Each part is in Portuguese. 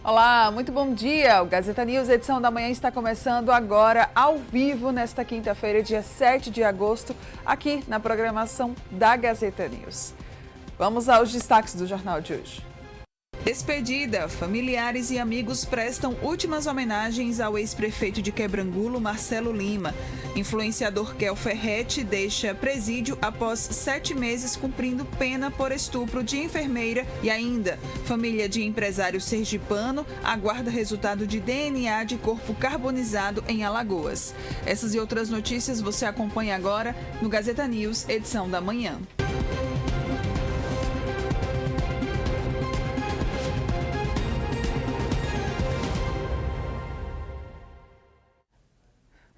Olá, muito bom dia. O Gazeta News, edição da manhã, está começando agora ao vivo nesta quinta-feira, dia 7 de agosto, aqui na programação da Gazeta News. Vamos aos destaques do jornal de hoje. Despedida, familiares e amigos prestam últimas homenagens ao ex-prefeito de Quebrangulo, Marcelo Lima. Influenciador Kel Ferretti deixa presídio após 7 meses cumprindo pena por estupro de enfermeira e ainda, família de empresário sergipano aguarda resultado de DNA de corpo carbonizado em Alagoas. Essas e outras notícias você acompanha agora no Gazeta News, edição da manhã.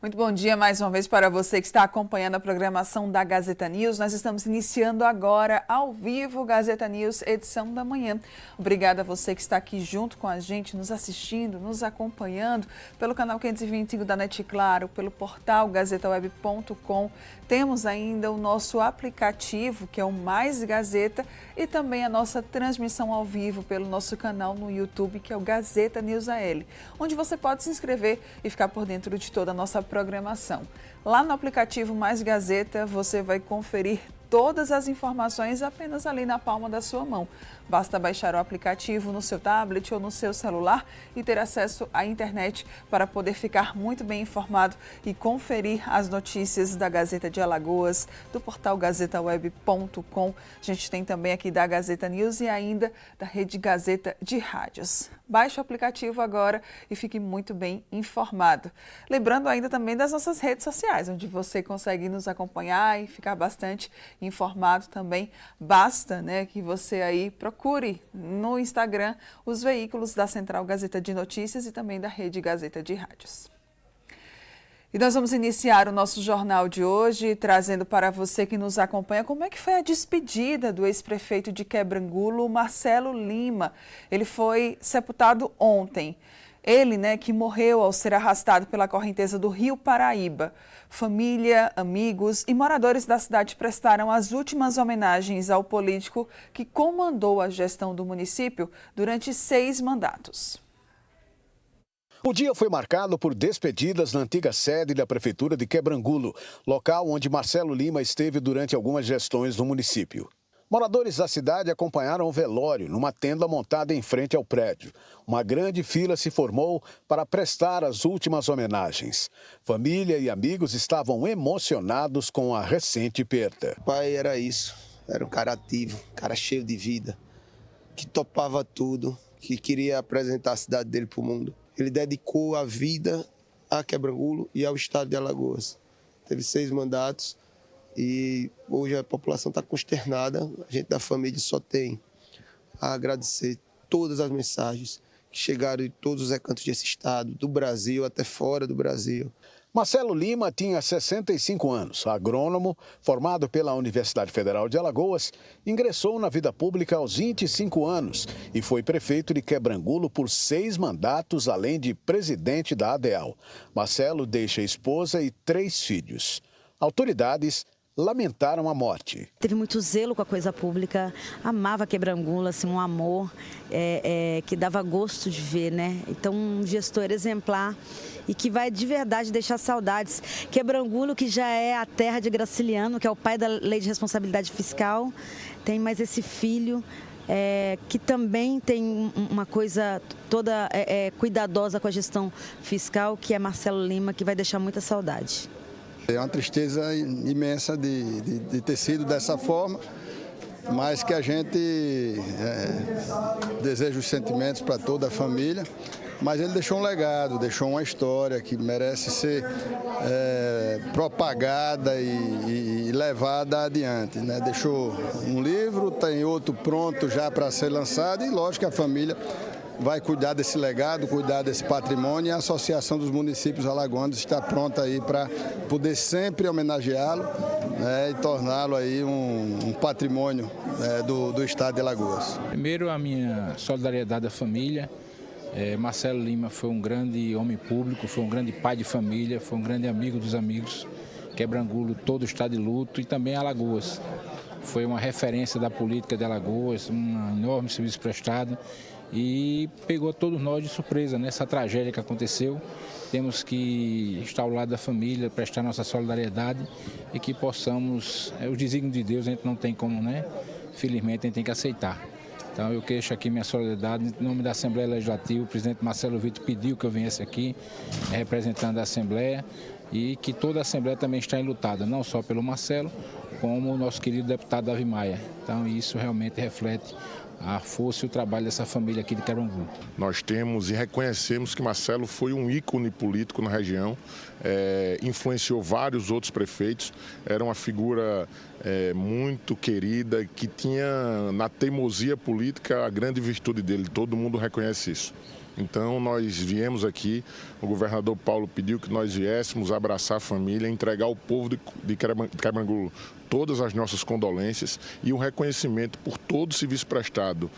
Muito bom dia mais uma vez para você que está acompanhando a programação da Gazeta News. Nós estamos iniciando agora ao vivo Gazeta News, edição da manhã. Obrigada a você que está aqui junto com a gente, nos assistindo, nos acompanhando pelo canal 525 da NET Claro, pelo portal gazetaweb.com. Temos ainda o nosso aplicativo, que é o Mais Gazeta, e também a nossa transmissão ao vivo pelo nosso canal no YouTube, que é o Gazeta News AL, onde você pode se inscrever e ficar por dentro de toda a nossa programação. Lá no aplicativo Mais Gazeta, você vai conferir todas as informações apenas ali na palma da sua mão. Basta baixar o aplicativo no seu tablet ou no seu celular e ter acesso à internet para poder ficar muito bem informado e conferir as notícias da Gazeta de Alagoas, do portal gazetaweb.com. A gente tem também aqui da Gazeta News e ainda da Rede Gazeta de Rádios. Baixe o aplicativo agora e fique muito bem informado. Lembrando ainda também das nossas redes sociais, onde você consegue nos acompanhar e ficar bastante informado também. Basta, que você aí procure no Instagram os veículos da Central Gazeta de Notícias e também da Rede Gazeta de Rádios. E nós vamos iniciar o nosso jornal de hoje trazendo para você que nos acompanha como é que foi a despedida do ex-prefeito de Quebrangulo, Marcelo Lima. Ele foi sepultado ontem. Ele, que morreu ao ser arrastado pela correnteza do Rio Paraíba. Família, amigos e moradores da cidade prestaram as últimas homenagens ao político que comandou a gestão do município durante 6 mandatos. O dia foi marcado por despedidas na antiga sede da Prefeitura de Quebrangulo, local onde Marcelo Lima esteve durante algumas gestões no município. Moradores da cidade acompanharam o velório numa tenda montada em frente ao prédio. Uma grande fila se formou para prestar as últimas homenagens. Família e amigos estavam emocionados com a recente perda. O pai era isso, era um cara ativo, um cara cheio de vida, que topava tudo, que queria apresentar a cidade dele para o mundo. Ele dedicou a vida a Quebrangulo e ao estado de Alagoas. Teve 6 mandatos e hoje a população está consternada. A gente da família só tem a agradecer todas as mensagens que chegaram de todos os recantos desse estado, do Brasil até fora do Brasil. Marcelo Lima tinha 65 anos, agrônomo, formado pela Universidade Federal de Alagoas, ingressou na vida pública aos 25 anos e foi prefeito de Quebrangulo por 6 mandatos, além de presidente da ADEAL. Marcelo deixa esposa e 3 filhos. Autoridades lamentaram a morte. Teve muito zelo com a coisa pública, amava Quebrangulo, assim, um amor que dava gosto de ver, Então, um gestor exemplar e que vai de verdade deixar saudades. Quebrangulo, que já é a terra de Graciliano, que é o pai da Lei de Responsabilidade Fiscal, tem mais esse filho que também tem uma coisa toda cuidadosa com a gestão fiscal, que é Marcelo Lima, que vai deixar muita saudade. É uma tristeza imensa de ter sido dessa forma, mas que a gente deseja os sentimentos para toda a família. Mas ele deixou um legado, deixou uma história que merece ser propagada e levada adiante, Deixou um livro, tem outro pronto já para ser lançado e, lógico, que a família vai cuidar desse legado, cuidar desse patrimônio, e a Associação dos Municípios Alagoanos está pronta aí para poder sempre homenageá-lo, e torná-lo aí um patrimônio do estado de Alagoas. Primeiro, a minha solidariedade à família. Marcelo Lima foi um grande homem público, foi um grande pai de família, foi um grande amigo dos amigos. Quebrangulo, todo está de luto, e também Alagoas. Foi uma referência da política de Alagoas, um enorme serviço prestado, e pegou todos nós de surpresa nessa tragédia que aconteceu. Temos que estar ao lado da família, prestar nossa solidariedade e que possamos, o desígnio de Deus a gente não tem como, né? Felizmente a gente tem que aceitar. Então eu queixo aqui minha solidariedade em nome da Assembleia Legislativa. O presidente Marcelo Vitor pediu que eu viesse aqui representando a Assembleia e que toda a Assembleia também está enlutada, não só pelo Marcelo, como o nosso querido deputado Davi Maia. Então isso realmente reflete a força e o trabalho dessa família aqui de Quebrangulo. Nós temos e reconhecemos que Marcelo foi um ícone político na região, influenciou vários outros prefeitos, era uma figura muito querida, que tinha na teimosia política a grande virtude dele, todo mundo reconhece isso. Então nós viemos aqui, o governador Paulo pediu que nós viéssemos abraçar a família, entregar ao povo de Quebrangulo todas as nossas condolências e o reconhecimento por todo o serviço prestado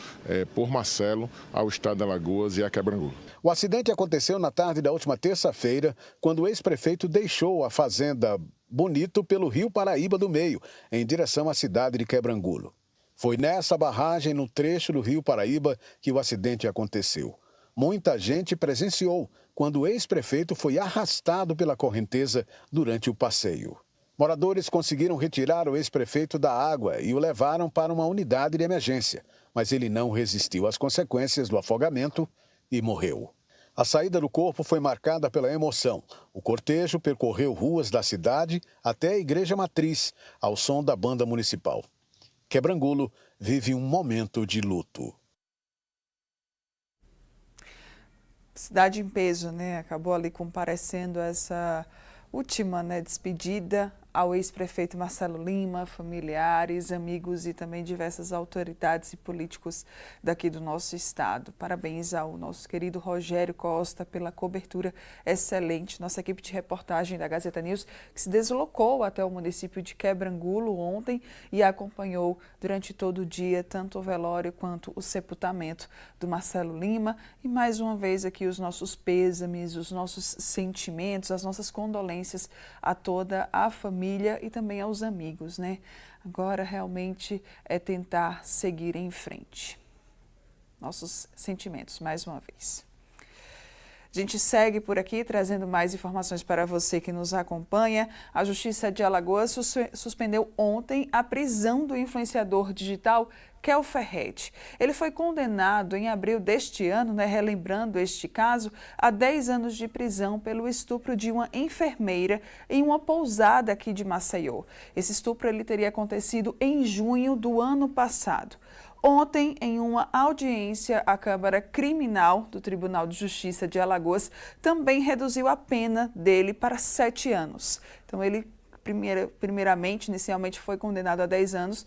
por Marcelo ao estado de Alagoas e a Quebrangulo. O acidente aconteceu na tarde da última terça-feira, quando o ex-prefeito deixou a fazenda Bonito pelo Rio Paraíba do Meio, em direção à cidade de Quebrangulo. Foi nessa barragem, no trecho do Rio Paraíba, que o acidente aconteceu. Muita gente presenciou quando o ex-prefeito foi arrastado pela correnteza durante o passeio. Moradores conseguiram retirar o ex-prefeito da água e o levaram para uma unidade de emergência, mas ele não resistiu às consequências do afogamento e morreu. A saída do corpo foi marcada pela emoção. O cortejo percorreu ruas da cidade até a Igreja Matriz, ao som da banda municipal. Quebrangulo vive um momento de luto. Cidade em peso, né? Acabou ali comparecendo essa última, né, despedida ao ex-prefeito Marcelo Lima, familiares, amigos e também diversas autoridades e políticos daqui do nosso estado. Parabéns ao nosso querido Rogério Costa pela cobertura excelente. Nossa equipe de reportagem da Gazeta News, que se deslocou até o município de Quebrangulo ontem e acompanhou durante todo o dia tanto o velório quanto o sepultamento do Marcelo Lima. E mais uma vez aqui os nossos pêsames, os nossos sentimentos, as nossas condolências a toda a família e também aos amigos, né? Agora realmente é tentar seguir em frente. Nossos sentimentos, mais uma vez. A gente segue por aqui trazendo mais informações para você que nos acompanha. A Justiça de Alagoas suspendeu ontem a prisão do influenciador digital Kel Ferretti. Ele foi condenado em abril deste ano, né, relembrando este caso, a 10 anos de prisão pelo estupro de uma enfermeira em uma pousada aqui de Maceió. Esse estupro ele teria acontecido em junho do ano passado. Ontem, em uma audiência, a Câmara Criminal do Tribunal de Justiça de Alagoas também reduziu a pena dele para 7 anos. Então, ele, inicialmente foi condenado a 10 anos,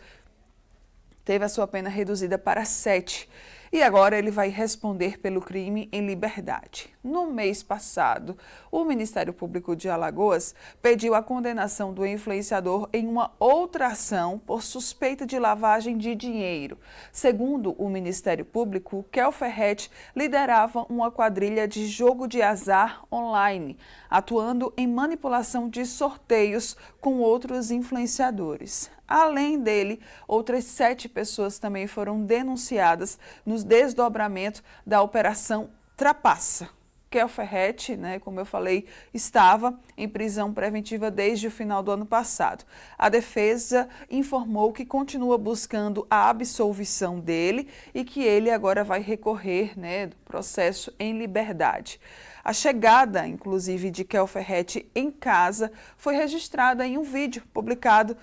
teve a sua pena reduzida para 7. E agora ele vai responder pelo crime em liberdade. No mês passado, o Ministério Público de Alagoas pediu a condenação do influenciador em uma outra ação por suspeita de lavagem de dinheiro. Segundo o Ministério Público, Kel Ferretti liderava uma quadrilha de jogo de azar online, atuando em manipulação de sorteios com outros influenciadores. Além dele, outras 7 pessoas também foram denunciadas no desdobramento da Operação Trapaça. Kel Ferretti, né, como eu falei, estava em prisão preventiva desde o final do ano passado. A defesa informou que continua buscando a absolvição dele e que ele agora vai recorrer, né, do processo em liberdade. A chegada, inclusive, de Kel Ferretti em casa foi registrada em um vídeo publicado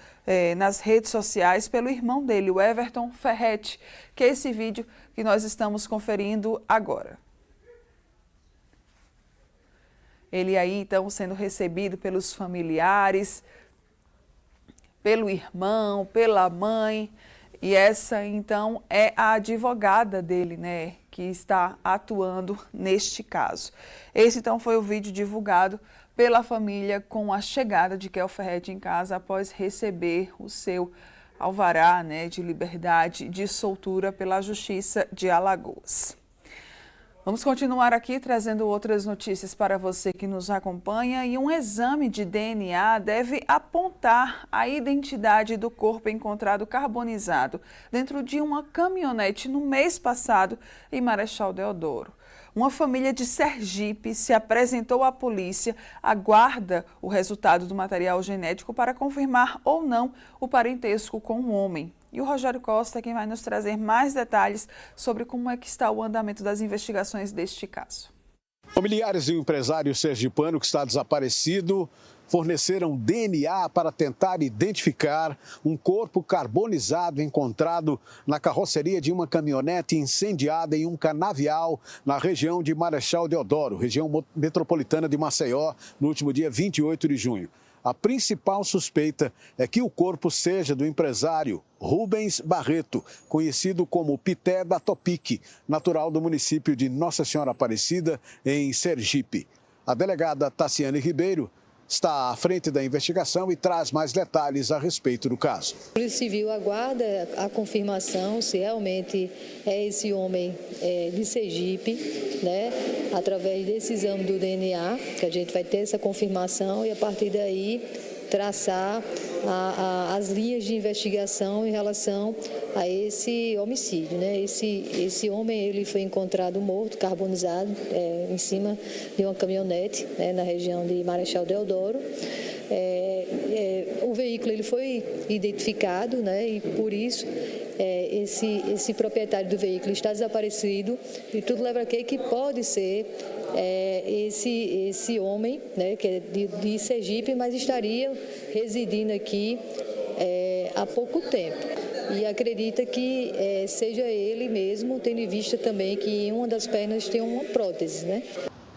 nas redes sociais pelo irmão dele, o Everton Ferretti, que é esse vídeo que nós estamos conferindo agora. Ele aí, então, sendo recebido pelos familiares, pelo irmão, pela mãe. E essa, então, é a advogada dele, né, que está atuando neste caso. Esse, então, foi o vídeo divulgado pela família com a chegada de Kel Ferretti em casa após receber o seu alvará, né, de liberdade, de soltura pela Justiça de Alagoas. Vamos continuar aqui trazendo outras notícias para você que nos acompanha, e um exame de DNA deve apontar a identidade do corpo encontrado carbonizado dentro de uma caminhonete no mês passado em Marechal Deodoro. Uma família de Sergipe se apresentou à polícia, aguarda o resultado do material genético para confirmar ou não o parentesco com o homem. E o Rogério Costa é quem vai nos trazer mais detalhes sobre como é que está o andamento das investigações deste caso. Familiares do empresário sergipano que está desaparecido forneceram DNA para tentar identificar um corpo carbonizado encontrado na carroceria de uma caminhonete incendiada em um canavial na região de Marechal Deodoro, região metropolitana de Maceió, no último dia 28 de junho. A principal suspeita é que o corpo seja do empresário Rubens Barreto, conhecido como Pité da Topic, natural do município de Nossa Senhora Aparecida, em Sergipe. A delegada Tassiane Ribeiro está à frente da investigação e traz mais detalhes a respeito do caso. A Polícia Civil aguarda a confirmação se realmente é esse homem de Sergipe, né? Através desse exame do DNA, que a gente vai ter essa confirmação e a partir daí traçar as linhas de investigação em relação a esse homicídio, né? Esse homem ele foi encontrado morto, carbonizado, em cima de uma caminhonete, né, na região de Marechal Deodoro. O veículo ele foi identificado, né, e por isso esse proprietário do veículo está desaparecido e tudo leva a crer que pode ser esse homem, né, que é de Sergipe, mas estaria residindo aqui há pouco tempo. E acredita que seja ele mesmo, tendo em vista também que em uma das pernas tem uma prótese, né?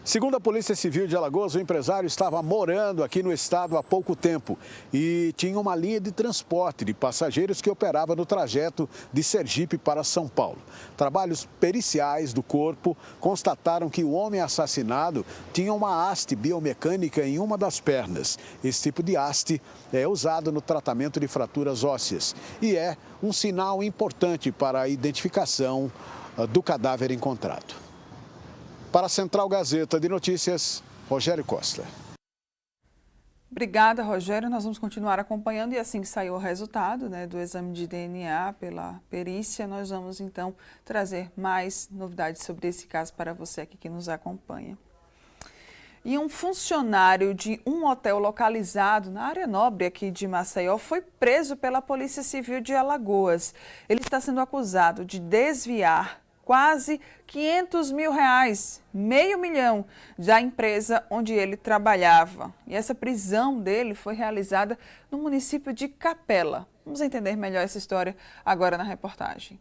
Segundo a Polícia Civil de Alagoas, o empresário estava morando aqui no estado há pouco tempo e tinha uma linha de transporte de passageiros que operava no trajeto de Sergipe para São Paulo. Trabalhos periciais do corpo constataram que o homem assassinado tinha uma haste biomecânica em uma das pernas. Esse tipo de haste é usado no tratamento de fraturas ósseas e é um sinal importante para a identificação do cadáver encontrado. Para a Central Gazeta de Notícias, Rogério Costa. Obrigada, Rogério. Nós vamos continuar acompanhando e assim que sair o resultado, né, do exame de DNA pela perícia, nós vamos então trazer mais novidades sobre esse caso para você aqui que nos acompanha. E um funcionário de um hotel localizado na área nobre aqui de Maceió foi preso pela Polícia Civil de Alagoas. Ele está sendo acusado de desviar quase R$500 mil, R$500 mil, da empresa onde ele trabalhava. E essa prisão dele foi realizada no município de Capela. Vamos entender melhor essa história agora na reportagem.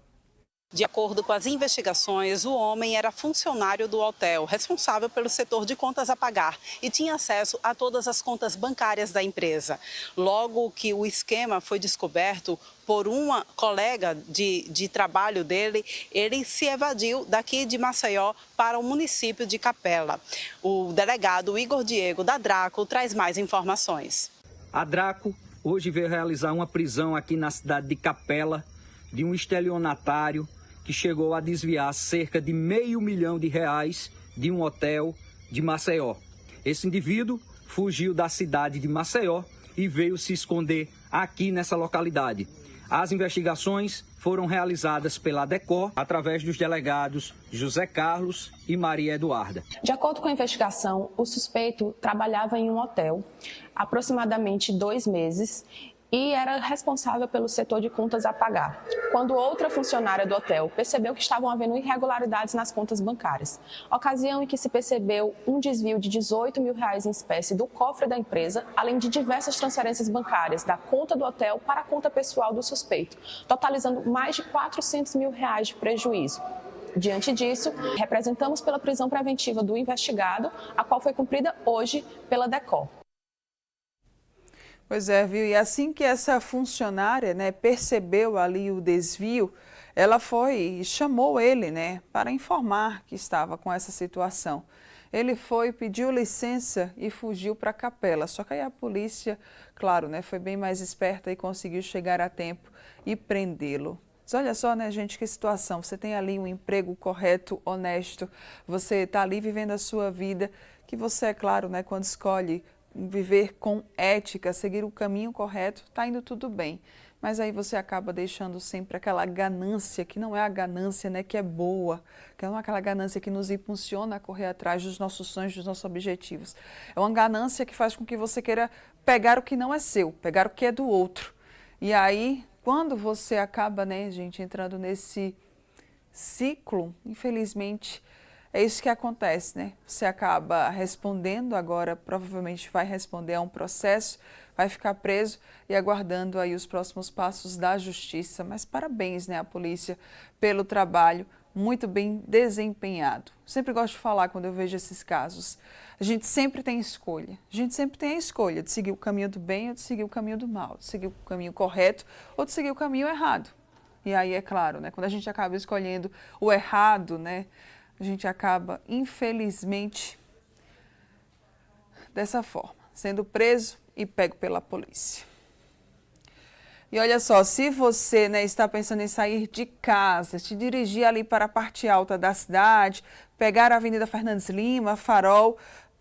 De acordo com as investigações, o homem era funcionário do hotel, responsável pelo setor de contas a pagar e tinha acesso a todas as contas bancárias da empresa. Logo que o esquema foi descoberto por uma colega de trabalho dele, ele se evadiu daqui de Maceió para o município de Capela. O delegado Igor Diego da Draco traz mais informações. A Draco hoje veio realizar uma prisão aqui na cidade de Capela de um estelionatário que chegou a desviar cerca de R$500 mil de um hotel de Maceió. Esse indivíduo fugiu da cidade de Maceió e veio se esconder aqui nessa localidade. As investigações foram realizadas pela DECOR através dos delegados José Carlos e Maria Eduarda. De acordo com a investigação, o suspeito trabalhava em um hotel há aproximadamente 2 meses e era responsável pelo setor de contas a pagar, quando outra funcionária do hotel percebeu que estavam havendo irregularidades nas contas bancárias. Ocasião em que se percebeu um desvio de R$18 mil em espécie do cofre da empresa, além de diversas transferências bancárias da conta do hotel para a conta pessoal do suspeito, totalizando mais de R$400 mil de prejuízo. Diante disso, representamos pela prisão preventiva do investigado, a qual foi cumprida hoje pela DECOR. Pois é, viu? E assim que essa funcionária, né, percebeu ali o desvio, ela foi e chamou ele, né, para informar que estava com essa situação. Ele foi, pediu licença e fugiu para a Capela. Só que aí a polícia, claro, né, foi bem mais esperta e conseguiu chegar a tempo e prendê-lo. Mas olha só, né, gente, que situação. Você tem ali um emprego correto, honesto, você está ali vivendo a sua vida, que você, é claro, né, quando escolhe viver com ética, seguir o caminho correto, está indo tudo bem. Mas aí você acaba deixando sempre aquela ganância, que não é a ganância, né, que é boa, que não é aquela ganância que nos impulsiona a correr atrás dos nossos sonhos, dos nossos objetivos. É uma ganância que faz com que você queira pegar o que não é seu, pegar o que é do outro. E aí, quando você acaba, né, gente, entrando nesse ciclo, infelizmente, é isso que acontece, né? Você acaba respondendo agora, provavelmente vai responder a um processo, vai ficar preso e aguardando aí os próximos passos da justiça. Mas parabéns, né, à polícia pelo trabalho muito bem desempenhado. Sempre gosto de falar quando eu vejo esses casos. A gente sempre tem escolha. A gente sempre tem a escolha de seguir o caminho do bem ou de seguir o caminho do mal, de seguir o caminho correto ou de seguir o caminho errado. E aí, é claro, né, quando a gente acaba escolhendo o errado, né, a gente acaba, infelizmente, dessa forma, sendo preso e pego pela polícia. E olha só, se você, né, está pensando em sair de casa, se dirigir ali para a parte alta da cidade, pegar a Avenida Fernandes Lima, Farol,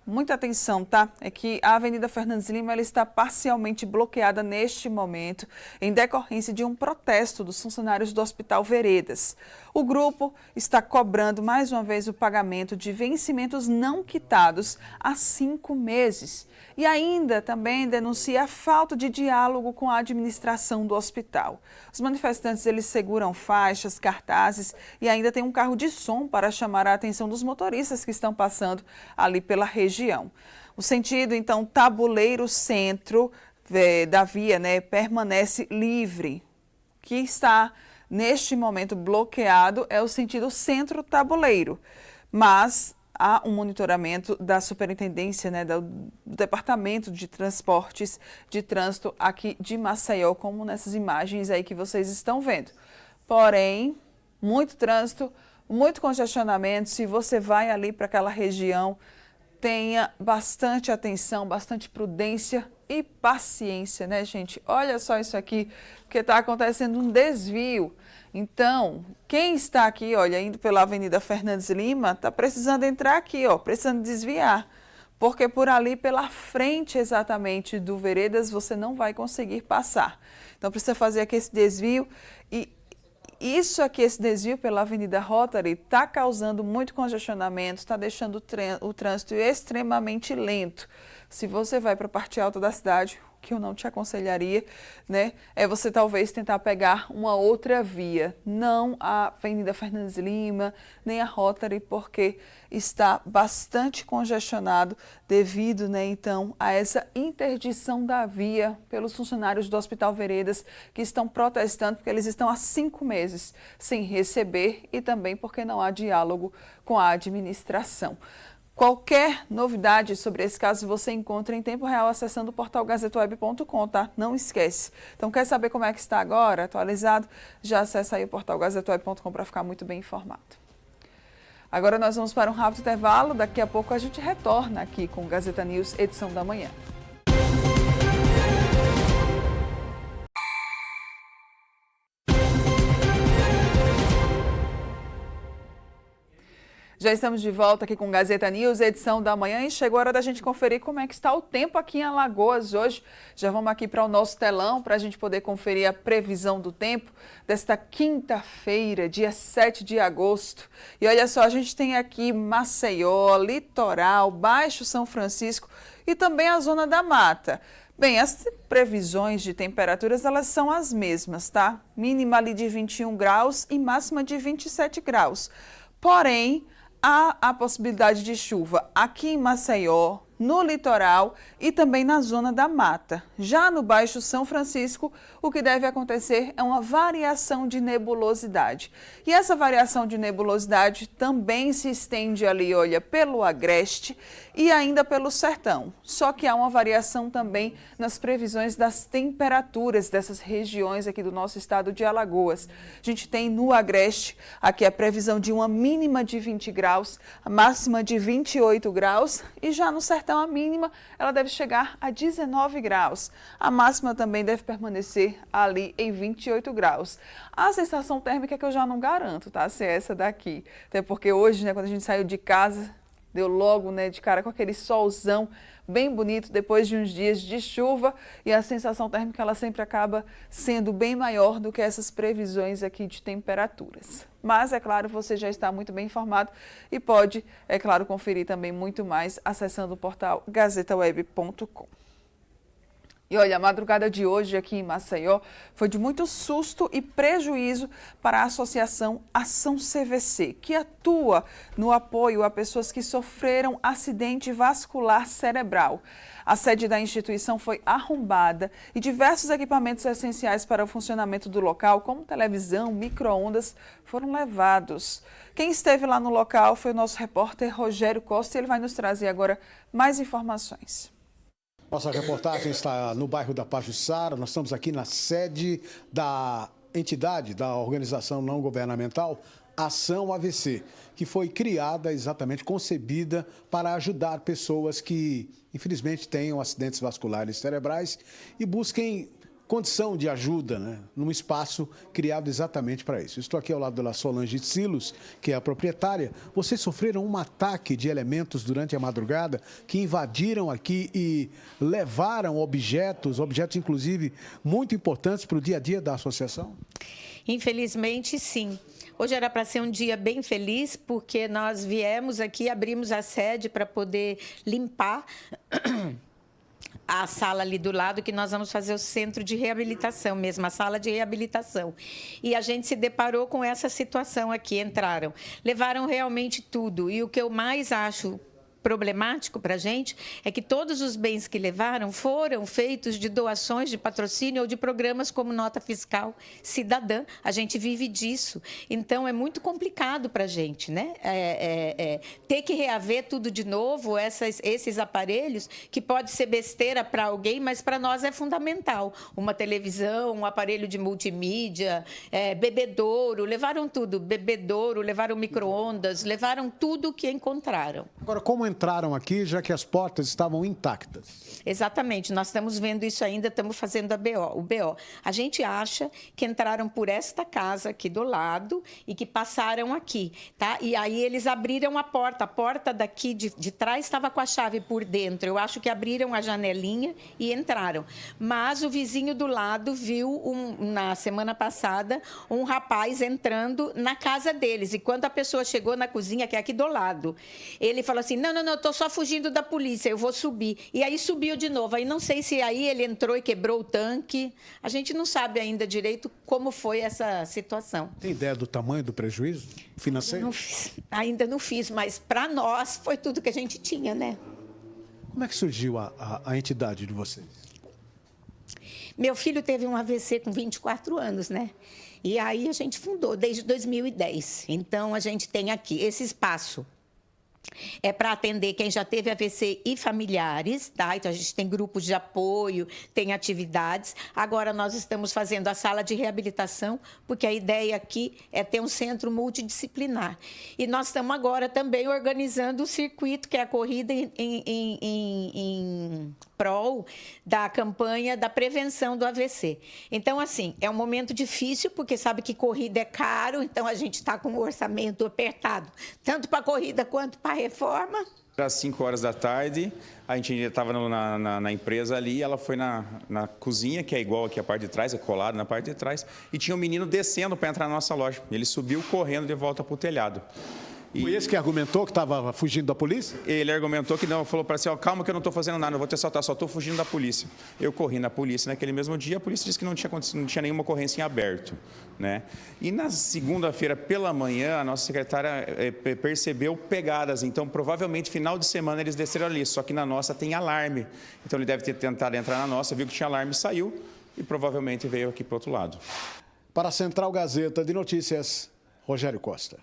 muita atenção, tá? É que a Avenida Fernandes Lima ela está parcialmente bloqueada neste momento em decorrência de um protesto dos funcionários do Hospital Veredas. O grupo está cobrando mais uma vez o pagamento de vencimentos não quitados há 5 meses. E ainda também denuncia a falta de diálogo com a administração do hospital. Os manifestantes eles seguram faixas, cartazes e ainda tem um carro de som para chamar a atenção dos motoristas que estão passando ali pela região. O sentido, então, Tabuleiro Centro da via, né, permanece livre. O que está neste momento bloqueado é o sentido Centro Tabuleiro, mas há um monitoramento da superintendência, né, do Departamento de Transportes de Trânsito aqui de Maceió, como nessas imagens aí que vocês estão vendo. Porém, muito trânsito, muito congestionamento. Se você vai ali para aquela região, tenha bastante atenção, bastante prudência e paciência, né, gente? Olha só isso aqui, porque está acontecendo um desvio. Então, quem está aqui, olha, indo pela Avenida Fernandes Lima, está precisando entrar aqui, ó, precisando desviar. Porque por ali, pela frente exatamente do Veredas, você não vai conseguir passar. Então, precisa fazer aqui esse desvio. E isso aqui, esse desvio pela Avenida Rotary, está causando muito congestionamento, está deixando o trânsito extremamente lento. Se você vai para a parte alta da cidade, que eu não te aconselharia, né, é você talvez tentar pegar uma outra via, não a Avenida Fernandes Lima, nem a Rotary, porque está bastante congestionado devido, né, então, a essa interdição da via pelos funcionários do Hospital Veredas que estão protestando porque eles estão há 5 meses sem receber e também porque não há diálogo com a administração. Qualquer novidade sobre esse caso você encontra em tempo real acessando o portal gazetaweb.com, tá? Não esquece. Então, quer saber como é que está agora, atualizado? Já acessa aí o portal gazetaweb.com para ficar muito bem informado. Agora nós vamos para um rápido intervalo. Daqui a pouco a gente retorna aqui com o Gazeta News, edição da manhã. Já estamos de volta aqui com o Gazeta News, edição da manhã, e chegou a hora da gente conferir como é que está o tempo aqui em Alagoas hoje. Já vamos aqui para o nosso telão para a gente poder conferir a previsão do tempo desta quinta-feira, dia 7 de agosto. E olha só, a gente tem aqui Maceió, Litoral, Baixo São Francisco e também a Zona da Mata. Bem, as previsões de temperaturas, elas são as mesmas, tá? Mínima ali de 21 graus e máxima de 27 graus. Porém, há a possibilidade de chuva aqui em Maceió, no litoral e também na zona da mata. Já no Baixo São Francisco, o que deve acontecer é uma variação de nebulosidade. E essa variação de nebulosidade também se estende ali, olha, pelo agreste e ainda pelo sertão. Só que há uma variação também nas previsões das temperaturas dessas regiões aqui do nosso estado de Alagoas. A gente tem no Agreste aqui a previsão de uma mínima de 20 graus, a máxima de 28 graus e já no sertão a mínima ela deve chegar a 19 graus. A máxima também deve permanecer ali em 28 graus. A sensação térmica é que eu já não garanto, tá? Se é essa daqui. Até porque hoje, né, quando a gente saiu de casa, deu logo, né, de cara com aquele solzão bem bonito depois de uns dias de chuva e a sensação térmica ela sempre acaba sendo bem maior do que essas previsões aqui de temperaturas. Mas, é claro, você já está muito bem informado e pode, é claro, conferir também muito mais acessando o portal gazetaweb.com. E olha, a madrugada de hoje aqui em Maceió foi de muito susto e prejuízo para a Associação Ação CVC, que atua no apoio a pessoas que sofreram acidente vascular cerebral. A sede da instituição foi arrombada e diversos equipamentos essenciais para o funcionamento do local, como televisão, micro-ondas, foram levados. Quem esteve lá no local foi o nosso repórter Rogério Costa e ele vai nos trazer agora mais informações. Nossa reportagem está no bairro da Pajuçara. Nós estamos aqui na sede da entidade, da organização não governamental Ação AVC, que foi criada, exatamente concebida para ajudar pessoas que, infelizmente, tenham acidentes vasculares cerebrais e busquem condição de ajuda, né, num espaço criado exatamente para isso. Estou aqui ao lado da Solange Silos, que é a proprietária. Vocês sofreram um ataque de elementos durante a madrugada que invadiram aqui e levaram objetos inclusive muito importantes para o dia a dia da associação? Infelizmente, sim. Hoje era para ser um dia bem feliz, porque nós viemos aqui, abrimos a sede para poder limpar a sala ali do lado, que nós vamos fazer o centro de reabilitação mesmo, a sala de reabilitação. E a gente se deparou com essa situação aqui, entraram, levaram realmente tudo. E o que eu mais acho problemático para a gente é que todos os bens que levaram foram feitos de doações, de patrocínio ou de programas como Nota Fiscal Cidadã. A gente vive disso. Então, é muito complicado para a gente, né? Ter que reaver tudo de novo, esses aparelhos, que pode ser besteira para alguém, mas para nós é fundamental. Uma televisão, um aparelho de multimídia, bebedouro, levaram tudo. Bebedouro, levaram micro-ondas, levaram tudo o que encontraram. Agora, como entraram aqui, já que as portas estavam intactas? Exatamente, nós estamos vendo isso ainda, estamos fazendo o BO. A gente acha que entraram por esta casa aqui do lado e que passaram aqui, tá? E aí eles abriram a porta daqui de trás estava com a chave por dentro. Eu acho que abriram a janelinha e entraram. Mas o vizinho do lado viu, na semana passada, um rapaz entrando na casa deles. E quando a pessoa chegou na cozinha, que é aqui do lado, ele falou assim, não, eu estou só fugindo da polícia, eu vou subir. E aí subiu de novo. Aí não sei se aí ele entrou e quebrou o tanque. A gente não sabe ainda direito como foi essa situação. Tem ideia do tamanho do prejuízo financeiro? Ainda não fiz, mas para nós foi tudo que a gente tinha, né? Como é que surgiu a entidade de vocês? Meu filho teve um AVC com 24 anos, né? E aí a gente fundou desde 2010. Então, a gente tem aqui esse espaço. É para atender quem já teve AVC e familiares, tá? Então, a gente tem grupos de apoio, tem atividades. Agora, nós estamos fazendo a sala de reabilitação, porque a ideia aqui é ter um centro multidisciplinar. E nós estamos agora também organizando o circuito, que é a corrida em prol da campanha da prevenção do AVC. Então, assim, é um momento difícil, porque sabe que corrida é caro, então a gente está com o orçamento apertado, tanto para a corrida quanto para a reforma. Às 5 horas da tarde, a gente ainda estava na empresa ali, ela foi na cozinha, que é igual aqui a parte de trás, é colado na parte de trás, e tinha um menino descendo para entrar na nossa loja. Ele subiu correndo de volta para o telhado. Foi esse que argumentou que estava fugindo da polícia? Ele argumentou que não, falou para si, calma que eu não estou fazendo nada, não vou te assaltar, só estou fugindo da polícia. Eu corri na polícia naquele mesmo dia, a polícia disse que não tinha nenhuma ocorrência em aberto, né? E na segunda-feira pela manhã, a nossa secretária percebeu pegadas, então provavelmente final de semana eles desceram ali, só que na nossa tem alarme. Então ele deve ter tentado entrar na nossa, viu que tinha alarme, saiu e provavelmente veio aqui para o outro lado. Para a Central Gazeta de Notícias, Rogério Costa.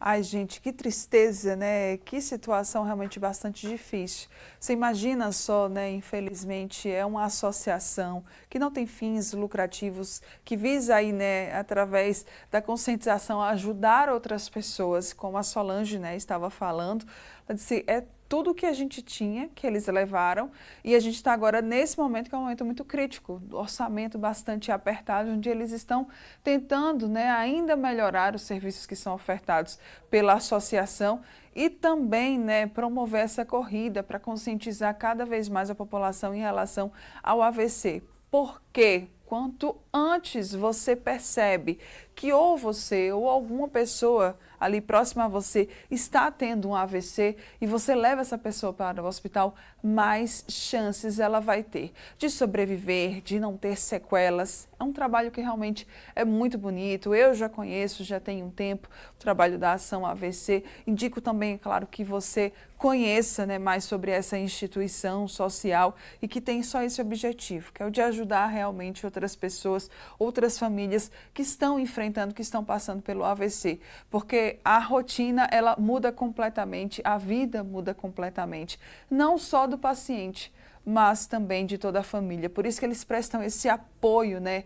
Ai, gente, que tristeza, né? Que situação realmente bastante difícil. Você imagina só, né? Infelizmente, é uma associação que não tem fins lucrativos, que visa aí, né, através da conscientização, ajudar outras pessoas, como a Solange, né, estava falando. Ela disse, é tudo que a gente tinha, que eles levaram, e a gente está agora nesse momento, que é um momento muito crítico, do orçamento bastante apertado, onde eles estão tentando, né, ainda melhorar os serviços que são ofertados pela associação e também, né, promover essa corrida para conscientizar cada vez mais a população em relação ao AVC. Por quê? Quanto antes você percebe que ou você ou alguma pessoa ali próxima a você está tendo um AVC e você leva essa pessoa para o hospital, mais chances ela vai ter de sobreviver, de não ter sequelas. É um trabalho que realmente é muito bonito. Eu já conheço, já tenho um tempo, o trabalho da Ação AVC. Indico também, claro, que você conheça, né, mais sobre essa instituição social e que tem só esse objetivo, que é o de ajudar realmente outras pessoas, outras famílias que estão enfrentando, que estão passando pelo AVC, porque a rotina, ela muda completamente, a vida muda completamente, não só do paciente, mas também de toda a família. Por isso que eles prestam esse apoio, né,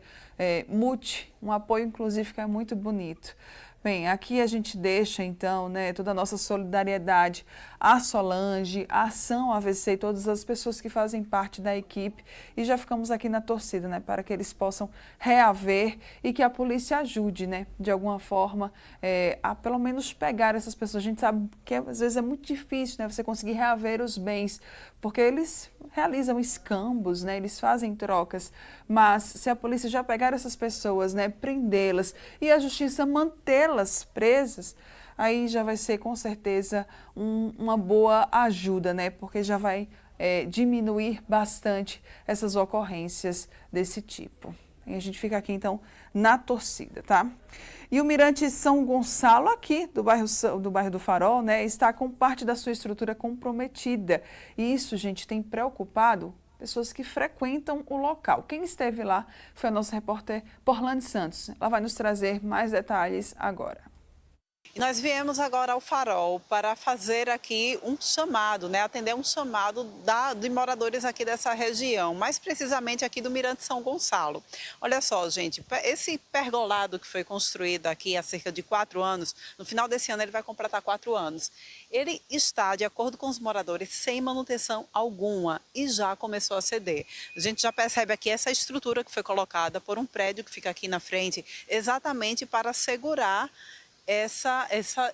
um apoio inclusive que é muito bonito. Bem, aqui a gente deixa, então, né, toda a nossa solidariedade à Solange, à Ação AVC e todas as pessoas que fazem parte da equipe. E já ficamos aqui na torcida, né, para que eles possam reaver e que a polícia ajude, né, de alguma forma, a pelo menos pegar essas pessoas. A gente sabe que às vezes é muito difícil, né, você conseguir reaver os bens, porque eles realizam escambos, né, eles fazem trocas. Mas se a polícia já pegar essas pessoas, né, prendê-las e a justiça mantê-las presas, aí já vai ser com certeza uma boa ajuda, né, porque já vai diminuir bastante essas ocorrências desse tipo. E a gente fica aqui então na torcida, tá? E o Mirante São Gonçalo, aqui do bairro do Farol, né, está com parte da sua estrutura comprometida. E isso, gente, tem preocupado pessoas que frequentam o local. Quem esteve lá foi a nossa repórter Porlane Santos. Ela vai nos trazer mais detalhes agora. Nós viemos agora ao Farol para fazer aqui um chamado, né, atender um chamado de moradores aqui dessa região, mais precisamente aqui do Mirante São Gonçalo. Olha só, gente, esse pergolado que foi construído aqui há cerca de 4 anos, no final desse ano ele vai completar 4 anos. Ele está, de acordo com os moradores, sem manutenção alguma e já começou a ceder. A gente já percebe aqui essa estrutura que foi colocada por um prédio que fica aqui na frente, exatamente para segurar essa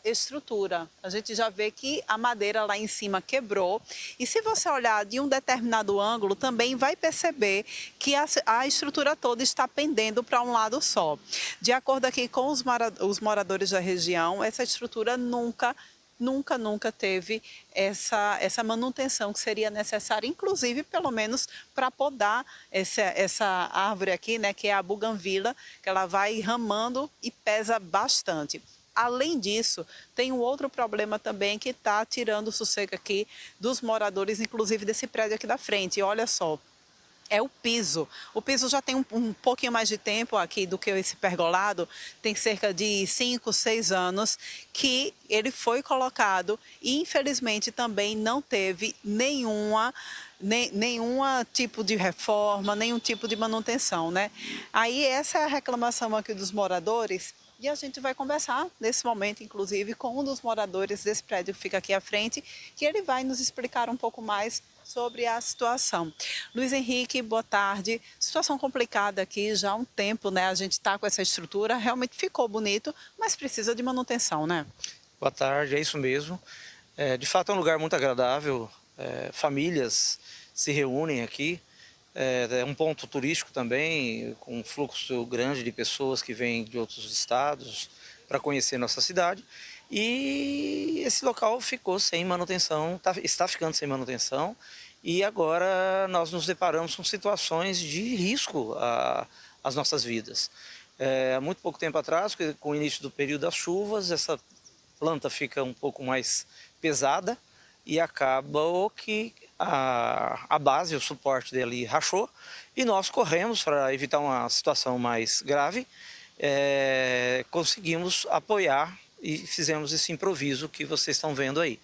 estrutura. A gente já vê que a madeira lá em cima quebrou e se você olhar de um determinado ângulo também vai perceber que a estrutura toda está pendendo para um lado só. De acordo aqui com os moradores da região, essa estrutura nunca teve essa manutenção que seria necessária, inclusive, pelo menos, para podar essa árvore aqui, né, que é a buganvília, que ela vai ramando e pesa bastante. Além disso, tem um outro problema também que está tirando o sossego aqui dos moradores, inclusive desse prédio aqui da frente. E olha só, é o piso. O piso já tem um pouquinho mais de tempo aqui do que esse pergolado, tem cerca de 5, 6 anos que ele foi colocado e infelizmente também não teve nenhuma tipo de reforma, nenhum tipo de manutenção, né? Aí essa é a reclamação aqui dos moradores. E a gente vai conversar nesse momento, inclusive, com um dos moradores desse prédio que fica aqui à frente, que ele vai nos explicar um pouco mais sobre a situação. Luiz Henrique, boa tarde. Situação complicada aqui já há um tempo, né? A gente está com essa estrutura, realmente ficou bonito, mas precisa de manutenção, né? Boa tarde, é isso mesmo. De fato é um lugar muito agradável, famílias se reúnem aqui. É um ponto turístico também, com um fluxo grande de pessoas que vêm de outros estados para conhecer nossa cidade. E esse local ficou sem manutenção, está ficando sem manutenção. E agora nós nos deparamos com situações de risco às nossas vidas. Há muito pouco tempo atrás, com o início do período das chuvas, essa planta fica um pouco mais pesada e acaba que a base, o suporte dele rachou e nós corremos para evitar uma situação mais grave, conseguimos apoiar e fizemos esse improviso que vocês estão vendo aí.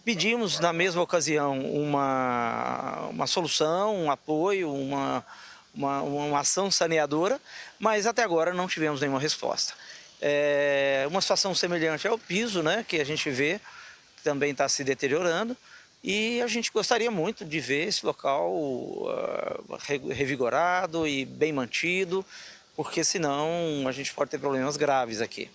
Pedimos na mesma ocasião uma solução, um apoio, uma ação saneadora, mas até agora não tivemos nenhuma resposta. Uma situação semelhante ao piso, né, que a gente vê que também está se deteriorando, e a gente gostaria muito de ver esse local revigorado e bem mantido, porque senão a gente pode ter problemas graves aqui.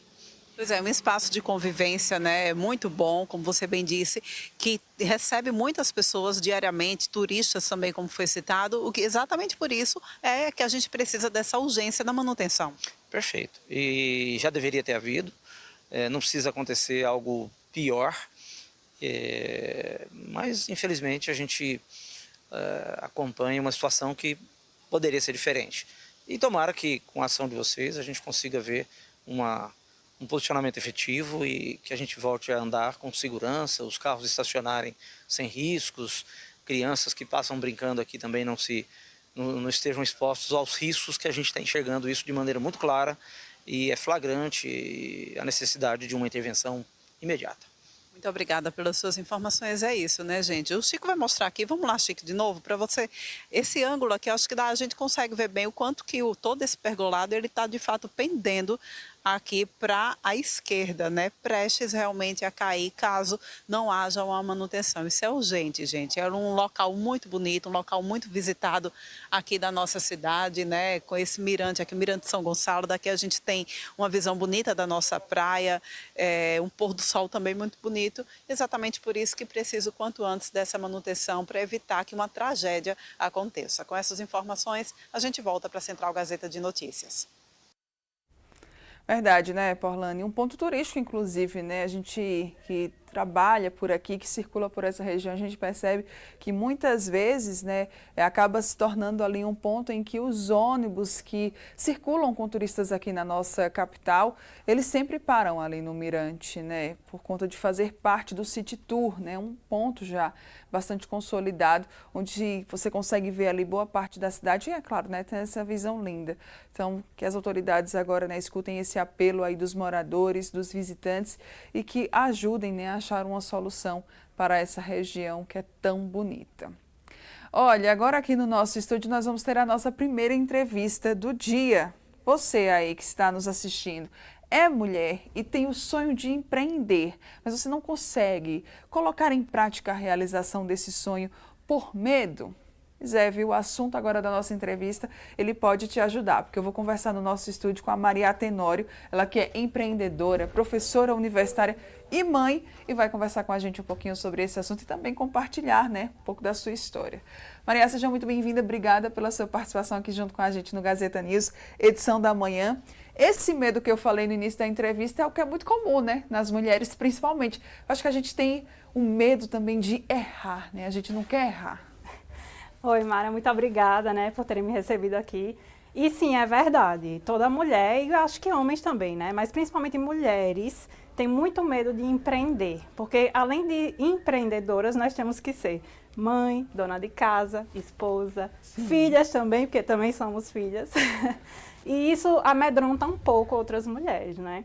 Pois é, um espaço de convivência, né, muito bom, como você bem disse, que recebe muitas pessoas diariamente, turistas também, como foi citado, o que exatamente por isso é que a gente precisa dessa urgência da manutenção. Perfeito. E já deveria ter havido, não precisa acontecer algo pior, mas infelizmente a gente acompanha uma situação que poderia ser diferente. E tomara que com a ação de vocês a gente consiga ver um posicionamento efetivo e que a gente volte a andar com segurança, os carros estacionarem sem riscos, crianças que passam brincando aqui também não estejam expostos aos riscos, que a gente está enxergando isso de maneira muito clara e é flagrante a necessidade de uma intervenção imediata. Muito obrigada pelas suas informações, é isso, né, gente? O Chico vai mostrar aqui, vamos lá, Chico, de novo, para você. Esse ângulo aqui, acho que a gente consegue ver bem o quanto que todo esse pergolado, ele está, de fato, pendendo aqui para a esquerda, né? Prestes realmente a cair, caso não haja uma manutenção. Isso é urgente, gente. É um local muito bonito, um local muito visitado aqui da nossa cidade, né? Com esse mirante aqui, o Mirante de São Gonçalo. Daqui a gente tem uma visão bonita da nossa praia, um pôr do sol também muito bonito. Exatamente por isso que precisa o quanto antes dessa manutenção para evitar que uma tragédia aconteça. Com essas informações, a gente volta para a Central Gazeta de Notícias. Verdade, né, Porlane? Um ponto turístico, inclusive, né? A gente que trabalha por aqui, que circula por essa região, a gente percebe que muitas vezes, né, acaba se tornando ali um ponto em que os ônibus que circulam com turistas aqui na nossa capital, eles sempre param ali no Mirante, né, por conta de fazer parte do City Tour, né, um ponto já bastante consolidado, onde você consegue ver ali boa parte da cidade e, é claro, né, tem essa visão linda. Então, que as autoridades agora, né, escutem esse apelo aí dos moradores, dos visitantes e que ajudem, né, a achar uma solução para essa região que é tão bonita. Olha, agora aqui no nosso estúdio nós vamos ter a nossa primeira entrevista do dia. Você aí que está nos assistindo é mulher e tem o sonho de empreender, mas você não consegue colocar em prática a realização desse sonho por medo? Zé, viu? O assunto agora da nossa entrevista, ele pode te ajudar, porque eu vou conversar no nosso estúdio com a Maria Tenório, ela que é empreendedora, professora universitária e mãe, e vai conversar com a gente um pouquinho sobre esse assunto e também compartilhar, né, um pouco da sua história. Maria, seja muito bem-vinda, obrigada pela sua participação aqui junto com a gente no Gazeta News, edição da manhã. Esse medo que eu falei no início da entrevista é o que é muito comum, né, nas mulheres principalmente. Eu acho que a gente tem um medo também de errar, né, a gente não quer errar. Oi, Mara, muito obrigada, né, por terem me recebido aqui. E sim, é verdade, toda mulher, e eu acho que homens também, né, mas principalmente mulheres, têm muito medo de empreender, porque além de empreendedoras, nós temos que ser mãe, dona de casa, esposa, filhas também, porque também somos filhas. E isso amedronta um pouco outras mulheres, né?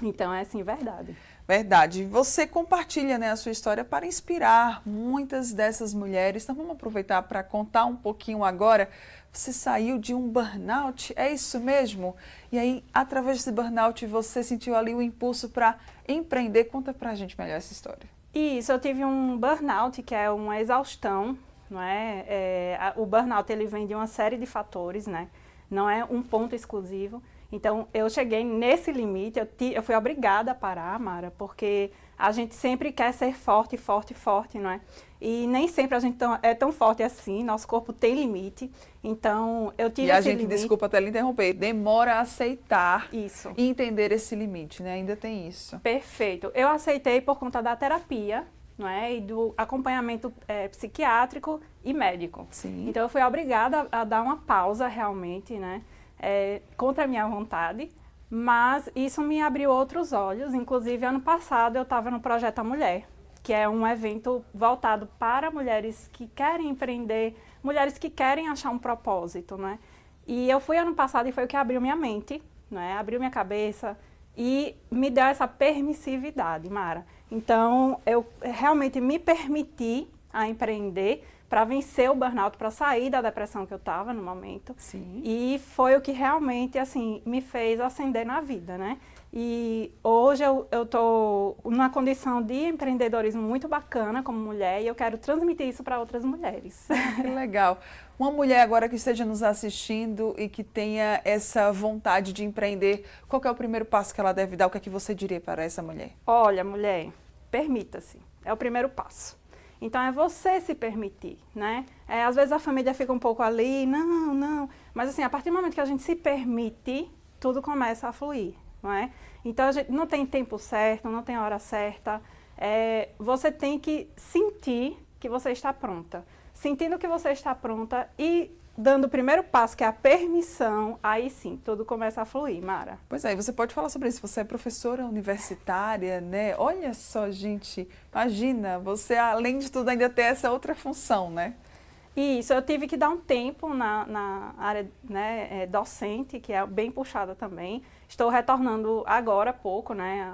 Então, é sim, verdade. Verdade. Você compartilha, né, a sua história para inspirar muitas dessas mulheres. Então, vamos aproveitar para contar um pouquinho agora. Você saiu de um burnout, é isso mesmo? E aí, através desse burnout, você sentiu ali o impulso para empreender. Conta para a gente melhor essa história. Isso, eu tive um burnout, que é uma exaustão, não é? O burnout, ele vem de uma série de fatores, né? Não é um ponto exclusivo. Então, eu cheguei nesse limite, eu fui obrigada a parar, Mara, porque a gente sempre quer ser forte, forte, forte, não é? E nem sempre a gente é tão forte assim, nosso corpo tem limite, então eu tive esse limite. E a gente, desculpa até lhe interromper, demora a aceitar isso e entender esse limite, né? Ainda tem isso. Perfeito. Eu aceitei por conta da terapia, não é? E do acompanhamento psiquiátrico e médico. Sim. Então, eu fui obrigada a dar uma pausa realmente, né? Contra a minha vontade, mas isso me abriu outros olhos. Inclusive, ano passado eu estava no Projeto A Mulher, que é um evento voltado para mulheres que querem empreender, mulheres que querem achar um propósito, né? E eu fui ano passado e foi o que abriu minha mente, né? Abriu minha cabeça, e me deu essa permissividade, Mara. Então, eu realmente me permiti a empreender para vencer o burnout, para sair da depressão que eu estava no momento. Sim. E foi o que realmente, assim, me fez ascender na vida, né? E hoje eu estou numa condição de empreendedorismo muito bacana como mulher e eu quero transmitir isso para outras mulheres. Que legal. Uma mulher agora que esteja nos assistindo e que tenha essa vontade de empreender, qual que é o primeiro passo que ela deve dar? O que é que você diria para essa mulher? Olha, mulher, permita-se. É o primeiro passo. Então, é você se permitir, né? Às vezes a família fica um pouco ali, não. Mas, assim, a partir do momento que a gente se permite, tudo começa a fluir, não é? Então, a gente não tem tempo certo, não tem hora certa. Você tem que sentir que você está pronta. Sentindo que você está pronta e dando o primeiro passo, que é a permissão, aí sim, tudo começa a fluir, Mara. Pois é, você pode falar sobre isso. Você é professora universitária, né? Olha só, gente, imagina, você, além de tudo, ainda ter essa outra função, né? Isso, eu tive que dar um tempo na área, né, docente, que é bem puxada também. Estou retornando agora há pouco, né,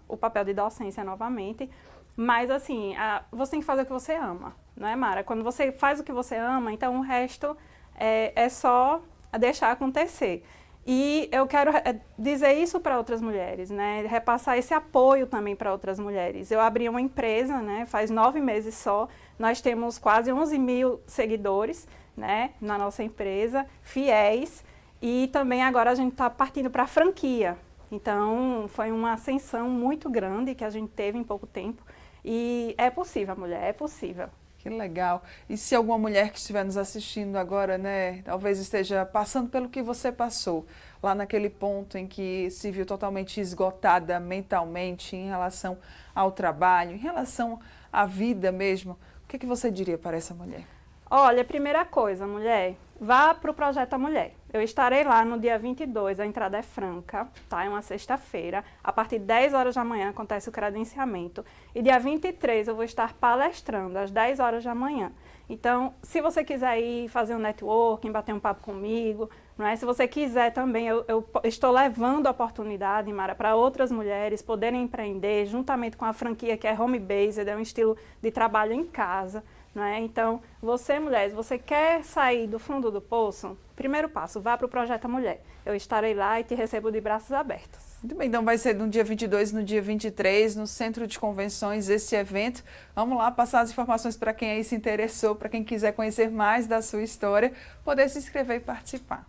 o papel de docência novamente. Mas, assim, você tem que fazer o que você ama, não é, Mara? Quando você faz o que você ama, então o resto é só deixar acontecer. E eu quero dizer isso para outras mulheres, né? Repassar esse apoio também para outras mulheres. Eu abri uma empresa, né? Faz 9 meses só. Nós temos quase 11 mil seguidores, né? Na nossa empresa, fiéis. E também agora a gente está partindo para a franquia. Então, foi uma ascensão muito grande que a gente teve em pouco tempo. E é possível, mulher, é possível. Que legal. E se alguma mulher que estiver nos assistindo agora, né, talvez esteja passando pelo que você passou, lá naquele ponto em que se viu totalmente esgotada mentalmente em relação ao trabalho, em relação à vida mesmo, o que você diria para essa mulher? Olha, primeira coisa, mulher, vá para o Projeto A Mulher. Eu estarei lá no dia 22, a entrada é franca, tá? É uma sexta-feira. A partir de 10 horas da manhã acontece o credenciamento. E dia 23 eu vou estar palestrando, às 10 horas da manhã. Então, se você quiser ir fazer um networking, bater um papo comigo, não é? Se você quiser também, eu estou levando a oportunidade, Mara, para outras mulheres poderem empreender, juntamente com a franquia que é Home Based, é um estilo de trabalho em casa. Não é? Então, você, mulher, se você quer sair do fundo do poço, primeiro passo, vá para o Projeto A Mulher. Eu estarei lá e te recebo de braços abertos. Muito bem, então vai ser no dia 22 e no dia 23, no Centro de Convenções, esse evento. Vamos lá passar as informações para quem aí se interessou, para quem quiser conhecer mais da sua história, poder se inscrever e participar.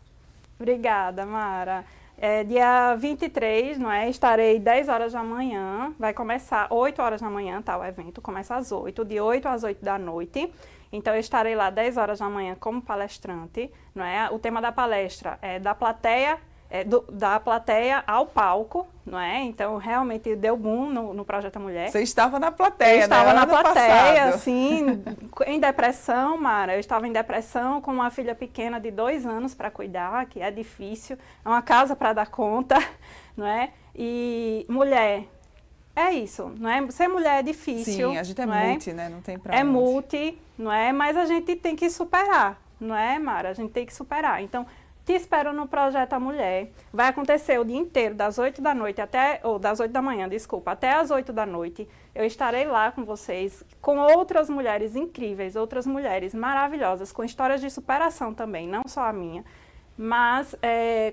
Obrigada, Mara. Dia 23, não é? Estarei 10 horas da manhã, vai começar 8 horas da manhã, tá? O evento começa às 8, de 8 às 8 da noite. Então, eu estarei lá 10 horas da manhã como palestrante, não é? O tema da palestra é da plateia ao palco, não é? Então, realmente deu boom no Projeto A Mulher. Você estava na plateia, eu estava na plateia, passado. Assim, em depressão, Mara. Eu estava em depressão com uma filha pequena de 2 anos para cuidar, que é difícil. É uma casa para dar conta, não é? E mulher, é isso, não é? Ser mulher é difícil. Sim, a gente é multi, né? Não tem pra onde. É multi, não é? Mas a gente tem que superar, não é, Mara? A gente tem que superar. Então, te espero no Projeto A Mulher. Vai acontecer o dia inteiro, das 8 da noite das 8 da manhã, desculpa, até as 8 da noite. Eu estarei lá com vocês, com outras mulheres incríveis, outras mulheres maravilhosas, com histórias de superação também, não só a minha. Mas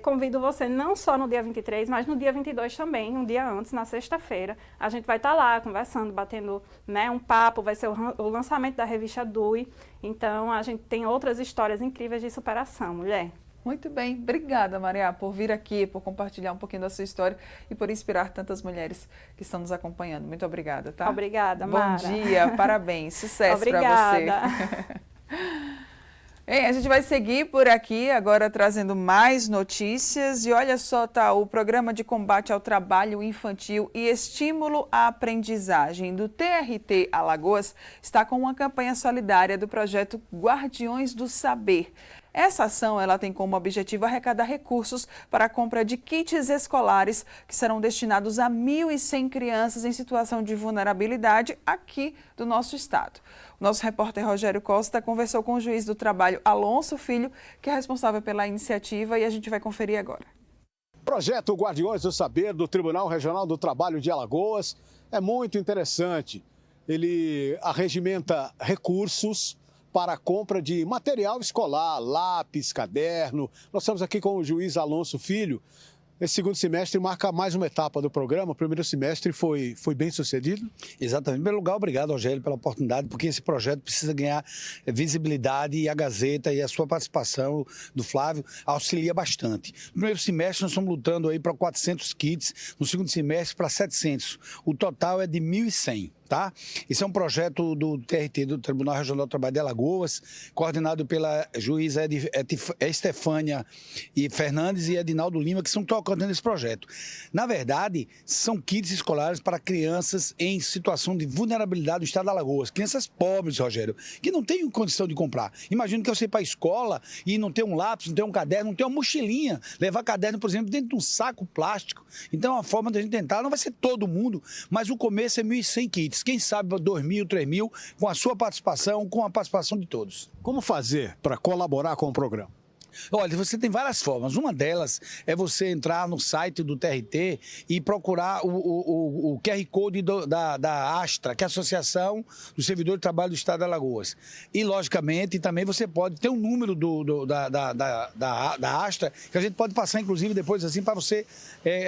convido você não só no dia 23, mas no dia 22 também, um dia antes, na sexta-feira. A gente vai estar lá conversando, batendo, né, um papo, vai ser o lançamento da revista DUI. Então, a gente tem outras histórias incríveis de superação, mulher. Muito bem, obrigada, Maria, por vir aqui, por compartilhar um pouquinho da sua história e por inspirar tantas mulheres que estão nos acompanhando. Muito obrigada, tá? Obrigada, Mara. Bom dia, parabéns, sucesso para você. A gente vai seguir por aqui, agora trazendo mais notícias. E olha só, tá, o Programa de Combate ao Trabalho Infantil e Estímulo à Aprendizagem do TRT Alagoas está com uma campanha solidária do projeto Guardiões do Saber. Essa ação ela tem como objetivo arrecadar recursos para a compra de kits escolares que serão destinados a 1.100 crianças em situação de vulnerabilidade aqui do nosso estado. O nosso repórter Rogério Costa conversou com o juiz do trabalho Alonso Filho, que é responsável pela iniciativa, e a gente vai conferir agora. Projeto Guardiões do Saber do Tribunal Regional do Trabalho de Alagoas é muito interessante. Ele arregimenta recursos para a compra de material escolar, lápis, caderno. Nós estamos aqui com o juiz Alonso Filho. Esse segundo semestre marca mais uma etapa do programa. O primeiro semestre foi bem sucedido? Exatamente. Em primeiro lugar, obrigado, Rogério, pela oportunidade, porque esse projeto precisa ganhar visibilidade e a Gazeta e a sua participação do Flávio auxilia bastante. No primeiro semestre, nós estamos lutando aí para 400 kits, no segundo semestre para 700. O total é de 1.100. Tá? Esse é um projeto do TRT, do Tribunal Regional do Trabalho de Alagoas, coordenado pela juíza Estefânia Fernandes e Edinaldo Lima, que estão tocando nesse projeto. Na verdade, são kits escolares para crianças em situação de vulnerabilidade do estado de Alagoas. Crianças pobres, Rogério, que não têm condição de comprar. Imagina que você ir para a escola e não ter um lápis, não ter um caderno, não ter uma mochilinha. Levar caderno, por exemplo, dentro de um saco plástico. Então, é uma forma de a gente tentar, não vai ser todo mundo, mas o começo é 1.100 kits. Quem sabe 2.000, 3.000, com a sua participação, com a participação de todos. Como fazer para colaborar com o programa? Olha, você tem várias formas. Uma delas é você entrar no site do TRT e procurar o QR Code da Astra, que é a Associação dos Servidores de Trabalho do Estado de Alagoas. E, logicamente, também você pode ter um número da Astra, que a gente pode passar, inclusive, depois assim, para você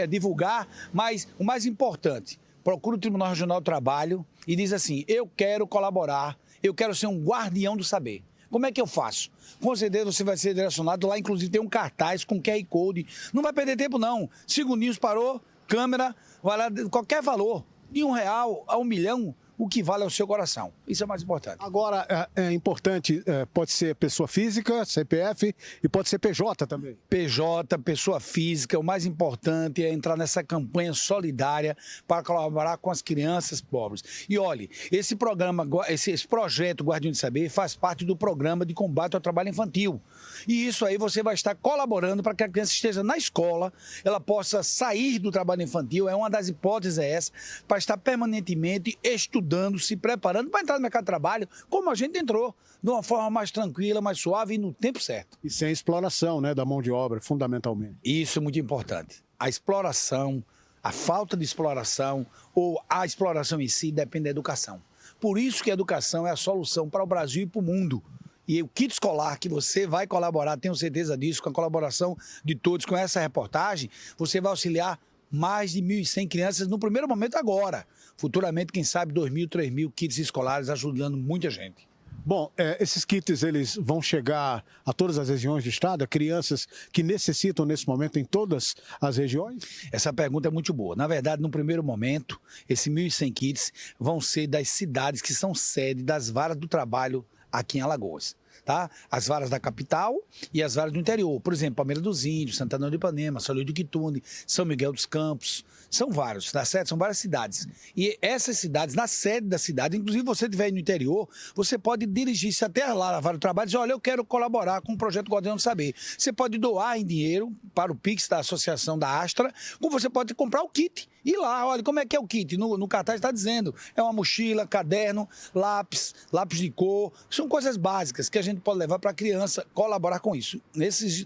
divulgar. Mas o mais importante, procura o Tribunal Regional do Trabalho e diz assim: eu quero colaborar, eu quero ser um guardião do saber. Como é que eu faço? Com certeza você vai ser direcionado lá, inclusive tem um cartaz com QR Code. Não vai perder tempo não. Segundos parou, câmera, vai lá, qualquer valor, de R$1 a 1 milhão, o que vale é o seu coração. Isso é o mais importante. Agora, é importante, pode ser pessoa física, CPF, e pode ser PJ também. PJ, pessoa física, o mais importante é entrar nessa campanha solidária para colaborar com as crianças pobres. E olhe, esse programa, esse projeto Guardião de Saber faz parte do programa de combate ao trabalho infantil. E isso aí você vai estar colaborando para que a criança esteja na escola, ela possa sair do trabalho infantil, uma das hipóteses é essa, para estar permanentemente estudando, se preparando para entrar no mercado de trabalho, como a gente entrou, de uma forma mais tranquila, mais suave e no tempo certo. E sem exploração, né, da mão de obra, fundamentalmente. Isso é muito importante. A exploração, a falta de exploração ou a exploração em si depende da educação. Por isso que a educação é a solução para o Brasil e para o mundo. E o kit escolar que você vai colaborar, tenho certeza disso, com a colaboração de todos, com essa reportagem, você vai auxiliar mais de 1.100 crianças no primeiro momento agora. Futuramente, quem sabe, 2.000, 3.000 kits escolares ajudando muita gente. Bom, esses kits eles vão chegar a todas as regiões do estado, a crianças que necessitam nesse momento em todas as regiões? Essa pergunta é muito boa. Na verdade, no primeiro momento, esses 1.100 kits vão ser das cidades que são sede das varas do trabalho aqui em Alagoas. Tá? As varas da capital e as varas do interior. Por exemplo, Palmeira dos Índios, Santana do Ipanema, São Luís do Quitune, São Miguel dos Campos. São vários, tá certo? São várias cidades. E essas cidades, na sede da cidade, inclusive você estiver no interior, você pode dirigir-se até lá na vara do trabalho e dizer: olha, eu quero colaborar com o projeto Guardião do Saber. Você pode doar em dinheiro para o Pix da Associação da Astra, como você pode comprar o kit. E lá, olha, como é que é o kit? No cartaz está dizendo, é uma mochila, caderno, lápis de cor, são coisas básicas que a gente pode levar para a criança colaborar com isso. Nesse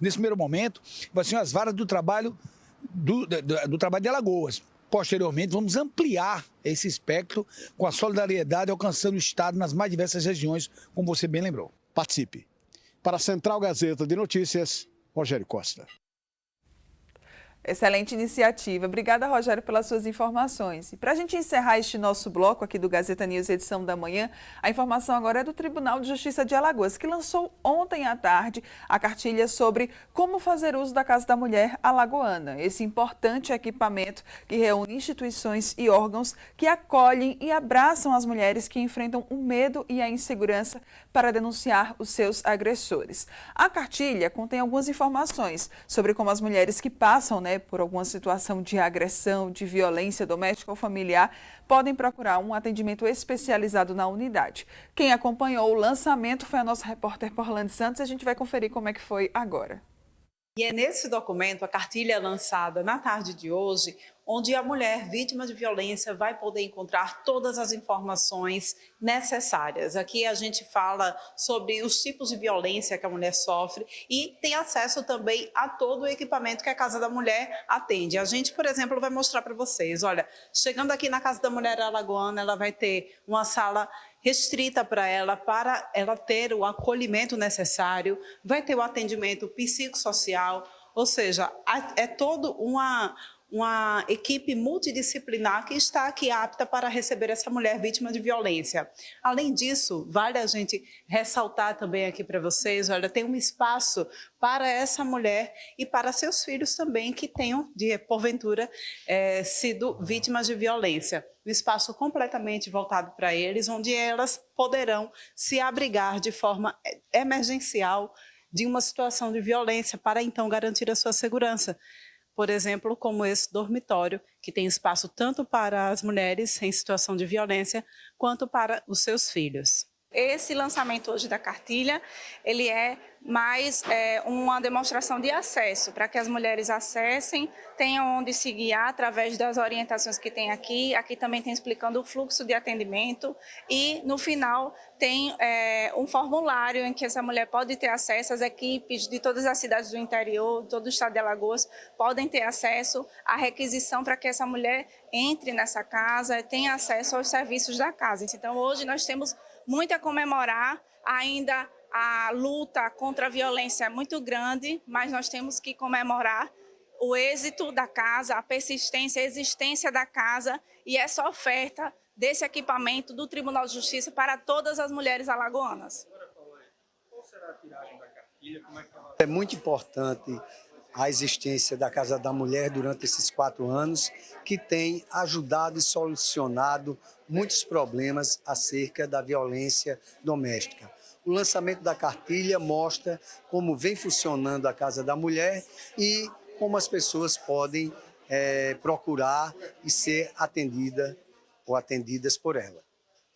primeiro momento, vai ser as varas do trabalho do trabalho de Alagoas. Posteriormente, vamos ampliar esse espectro com a solidariedade, alcançando o estado nas mais diversas regiões, como você bem lembrou. Participe. Para a Central Gazeta de Notícias, Rogério Costa. Excelente iniciativa. Obrigada, Rogério, pelas suas informações. E para a gente encerrar este nosso bloco aqui do Gazeta News, edição da manhã, a informação agora é do Tribunal de Justiça de Alagoas, que lançou ontem à tarde a cartilha sobre como fazer uso da Casa da Mulher alagoana. Esse importante equipamento que reúne instituições e órgãos que acolhem e abraçam as mulheres que enfrentam o medo e a insegurança para denunciar os seus agressores. A cartilha contém algumas informações sobre como as mulheres que passam, por alguma situação de agressão, de violência doméstica ou familiar, podem procurar um atendimento especializado na unidade. Quem acompanhou o lançamento foi a nossa repórter Porlande Santos e a gente vai conferir como é que foi agora. E é nesse documento, a cartilha lançada na tarde de hoje, onde a mulher vítima de violência vai poder encontrar todas as informações necessárias. Aqui a gente fala sobre os tipos de violência que a mulher sofre e tem acesso também a todo o equipamento que a Casa da Mulher atende. A gente, por exemplo, vai mostrar para vocês, olha, chegando aqui na Casa da Mulher alagoana, ela vai ter uma sala restrita para ela ter o acolhimento necessário, vai ter o atendimento psicossocial, ou seja, é toda uma equipe multidisciplinar que está aqui apta para receber essa mulher vítima de violência. Além disso, vale a gente ressaltar também aqui para vocês, olha, tem um espaço para essa mulher e para seus filhos também que tenham, porventura, sido vítimas de violência. Um espaço completamente voltado para eles, onde elas poderão se abrigar de forma emergencial de uma situação de violência para então garantir a sua segurança. Por exemplo, como esse dormitório, que tem espaço tanto para as mulheres em situação de violência, quanto para os seus filhos. Esse lançamento hoje da cartilha, ele é mais uma demonstração de acesso, para que as mulheres acessem, tenham onde se guiar através das orientações que tem aqui. Aqui também tem explicando o fluxo de atendimento e, no final, tem um formulário em que essa mulher pode ter acesso. As equipes de todas as cidades do interior, todo o estado de Alagoas, podem ter acesso à requisição para que essa mulher entre nessa casa, tenha acesso aos serviços da casa. Então, hoje nós temos muito a comemorar. Ainda a luta contra a violência é muito grande, mas nós temos que comemorar o êxito da casa, a persistência, a existência da casa e essa oferta desse equipamento do Tribunal de Justiça para todas as mulheres alagoanas. Qual será a tiragem da cartilha? É muito importante a existência da Casa da Mulher durante esses 4 anos, que tem ajudado e solucionado muitos problemas acerca da violência doméstica. O lançamento da cartilha mostra como vem funcionando a Casa da Mulher e como as pessoas podem procurar e ser atendida ou atendidas por ela.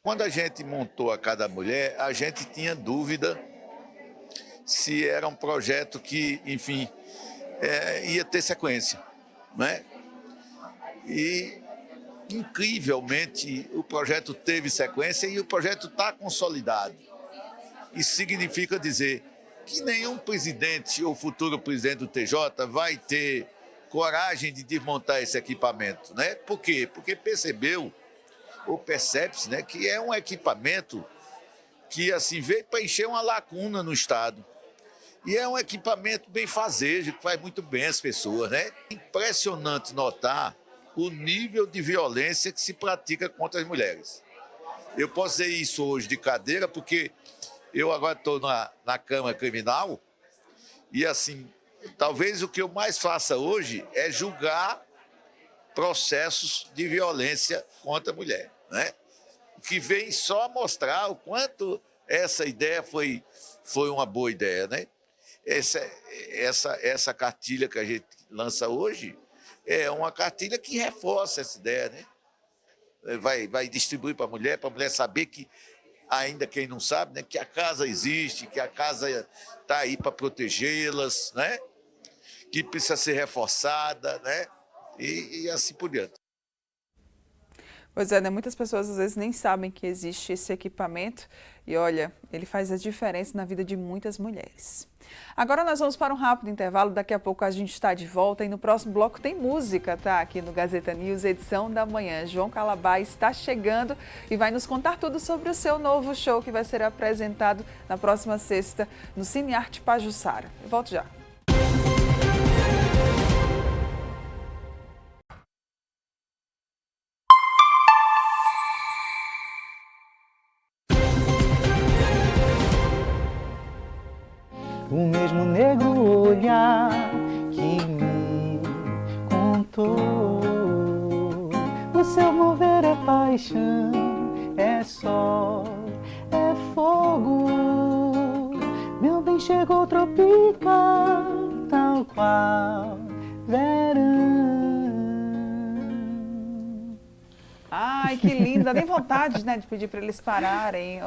Quando a gente montou a Casa da Mulher, a gente tinha dúvida se era um projeto que, enfim, ia ter sequência, né? E, incrivelmente, o projeto teve sequência e o projeto está consolidado. Isso significa dizer que nenhum presidente ou futuro presidente do TJ vai ter coragem de desmontar esse equipamento, né? Por quê? Porque percebeu, ou percebe-se, né, que é um equipamento que assim, veio para encher uma lacuna no Estado. E é um equipamento bem fazejo, que faz muito bem as pessoas, né? Impressionante notar o nível de violência que se pratica contra as mulheres. Eu posso dizer isso hoje de cadeira, porque eu agora estou na Câmara Criminal e, assim, talvez o que eu mais faça hoje é julgar processos de violência contra a mulher, né? O que vem só mostrar o quanto essa ideia foi uma boa ideia, né? Essa cartilha que a gente lança hoje é uma cartilha que reforça essa ideia, né? Vai distribuir para a mulher saber que, ainda quem não sabe, né, que a casa existe, que a casa está aí para protegê-las, né? Que precisa ser reforçada, né? E assim por diante. Pois é, né? Muitas pessoas às vezes nem sabem que existe esse equipamento e olha, ele faz a diferença na vida de muitas mulheres. Agora nós vamos para um rápido intervalo, daqui a pouco a gente está de volta e no próximo bloco tem música, tá? Aqui no Gazeta News, edição da manhã. João Calabá está chegando e vai nos contar tudo sobre o seu novo show que vai ser apresentado na próxima sexta no Cine Arte Pajuçara. Eu volto já. O mesmo negro olhar que me contou. O seu mover é paixão, é sol, é fogo. Meu bem chegou tropical, tal qual verão. Ai, que lindo. Dá nem vontade, né, de pedir para eles pararem.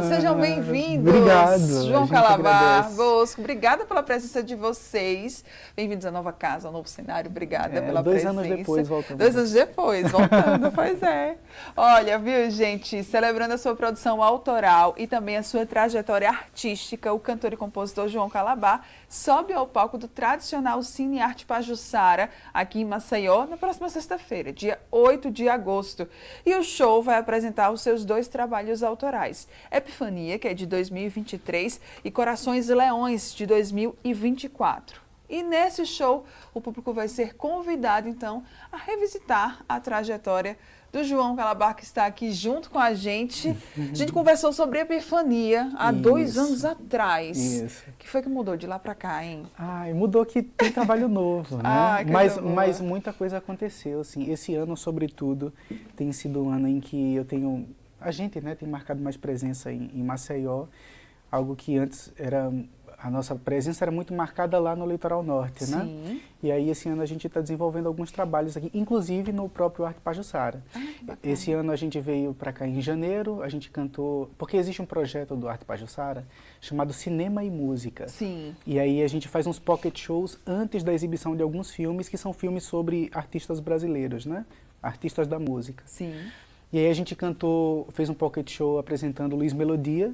Sejam bem-vindos. Obrigado. João Calabar, Bosco, obrigada pela presença de vocês. Bem-vindos à nova casa, ao novo cenário. Obrigada pela 2 presença. anos depois voltando. 2 anos depois, voltando, pois é. Olha, viu, gente, celebrando a sua produção autoral e também a sua trajetória artística, o cantor e compositor João Calabar sobe ao palco do tradicional Cine Arte Pajuçara, aqui em Maceió, na próxima sexta-feira, dia 8 de agosto. E o show vai apresentar os seus 2 trabalhos autorais, Epifania, que é de 2023, e Corações Leões, de 2024. E nesse show, o público vai ser convidado, então, a revisitar a trajetória do João Calabar, que está aqui junto com a gente. A gente conversou sobre Epifania há 2 anos atrás. Isso. O que foi que mudou de lá para cá, hein? Mudou que tem trabalho novo, né? Mas muita coisa aconteceu, assim. Esse ano, sobretudo, tem sido um ano em que a gente, né, tem marcado mais presença em Maceió, algo que antes a nossa presença era muito marcada lá no litoral norte, né? Sim. E aí esse ano a gente está desenvolvendo alguns trabalhos aqui, inclusive no próprio Arte Pajuçara. Esse ano a gente veio para cá em janeiro, a gente cantou, porque existe um projeto do Arte Pajuçara chamado Cinema e Música. Sim. E aí a gente faz uns pocket shows antes da exibição de alguns filmes, que são filmes sobre artistas brasileiros, né? Artistas da música. Sim. E aí a gente fez um pocket show apresentando Luiz Melodia,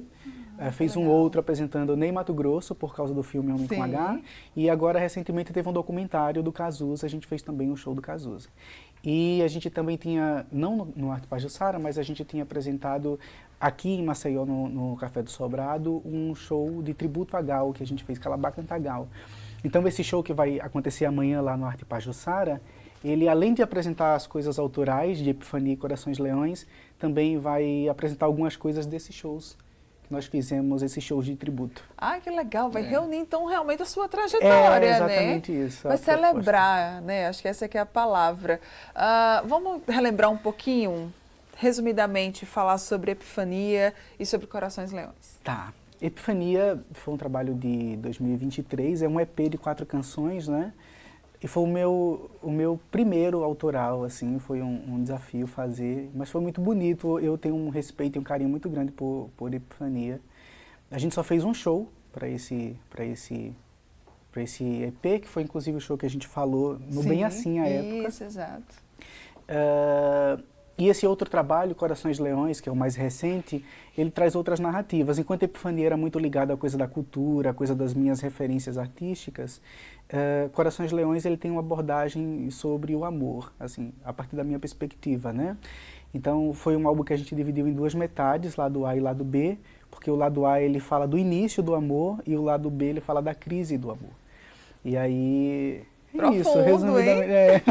fez um outro apresentando Ney Matogrosso, por causa do filme Homem com H. E agora, recentemente, teve um documentário do Cazuza, a gente fez também um show do Cazuza. E a gente também tinha, não no Arte Pajuçara, mas a gente tinha apresentado aqui em Maceió, no Café do Sobrado, um show de tributo a Gal, que a gente fez, Calabar Canta Gal. Então, esse show que vai acontecer amanhã lá no Arte Pajuçara, ele, além de apresentar as coisas autorais de Epifania e Corações Leões, também vai apresentar algumas coisas desses shows. Nós fizemos esses shows de tributo. Ah, que legal. Vai reunir, então, realmente a sua trajetória, né? Exatamente isso. Vai celebrar, né? Acho que essa aqui é a palavra. Vamos relembrar um pouquinho, resumidamente, falar sobre Epifania e sobre Corações Leões. Tá. Epifania foi um trabalho de 2023, é um EP de 4 canções, né? E foi o meu primeiro autoral, assim, foi um desafio fazer, mas foi muito bonito. Eu tenho um respeito e um carinho muito grande por Epifania. A gente só fez um show para esse EP, que foi inclusive o show que a gente falou no Bem Assim à época. Isso, exato. E esse outro trabalho, Corações Leões, que é o mais recente, ele traz outras narrativas. Enquanto a Epifania era muito ligada à coisa da cultura, à coisa das minhas referências artísticas, Corações Leões ele tem uma abordagem sobre o amor, assim, a partir da minha perspectiva, né? Então foi um álbum que a gente dividiu em 2 metades, lado A e lado B, porque o lado A ele fala do início do amor e o lado B ele fala da crise do amor. E aí... Profundo, isso, resumidamente.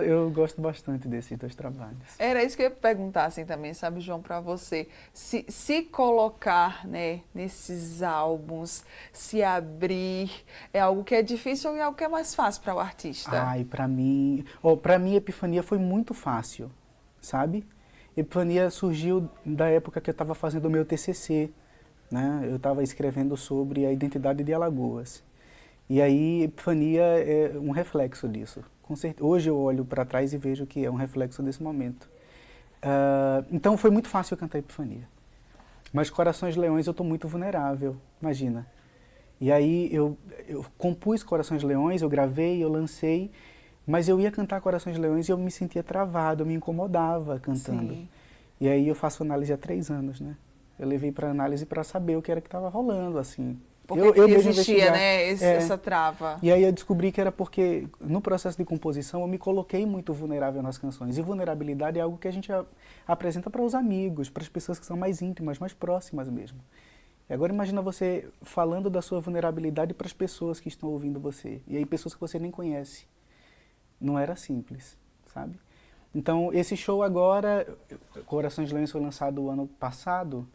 Eu gosto bastante desses 2 trabalhos. Era isso que eu ia perguntar, assim, também, sabe, João, para você. Se colocar, né, nesses álbuns, se abrir, é algo que é difícil ou é algo que é mais fácil para o artista? Ai, para mim, Epifania foi muito fácil, sabe? Epifania surgiu da época que eu estava fazendo o meu TCC, né? Eu estava escrevendo sobre a identidade de Alagoas. E aí, Epifania é um reflexo disso. Com certeza. Hoje eu olho para trás e vejo que é um reflexo desse momento. Então foi muito fácil cantar Epifania. Mas Corações Leões eu estou muito vulnerável, imagina. E aí eu compus Corações Leões, eu gravei, eu lancei, mas eu ia cantar Corações Leões e eu me sentia travado, eu me incomodava cantando. Sim. E aí eu faço análise há 3 anos, né? Eu levei para análise para saber o que era que estava rolando, assim. Porque existia, né, essa trava. E aí eu descobri que era porque, no processo de composição, eu me coloquei muito vulnerável nas canções. E vulnerabilidade é algo que a gente apresenta para os amigos, para as pessoas que são mais íntimas, mais próximas mesmo. E agora imagina você falando da sua vulnerabilidade para as pessoas que estão ouvindo você. E aí pessoas que você nem conhece. Não era simples, sabe? Então, esse show agora, Corações Leões foi lançado o ano passado.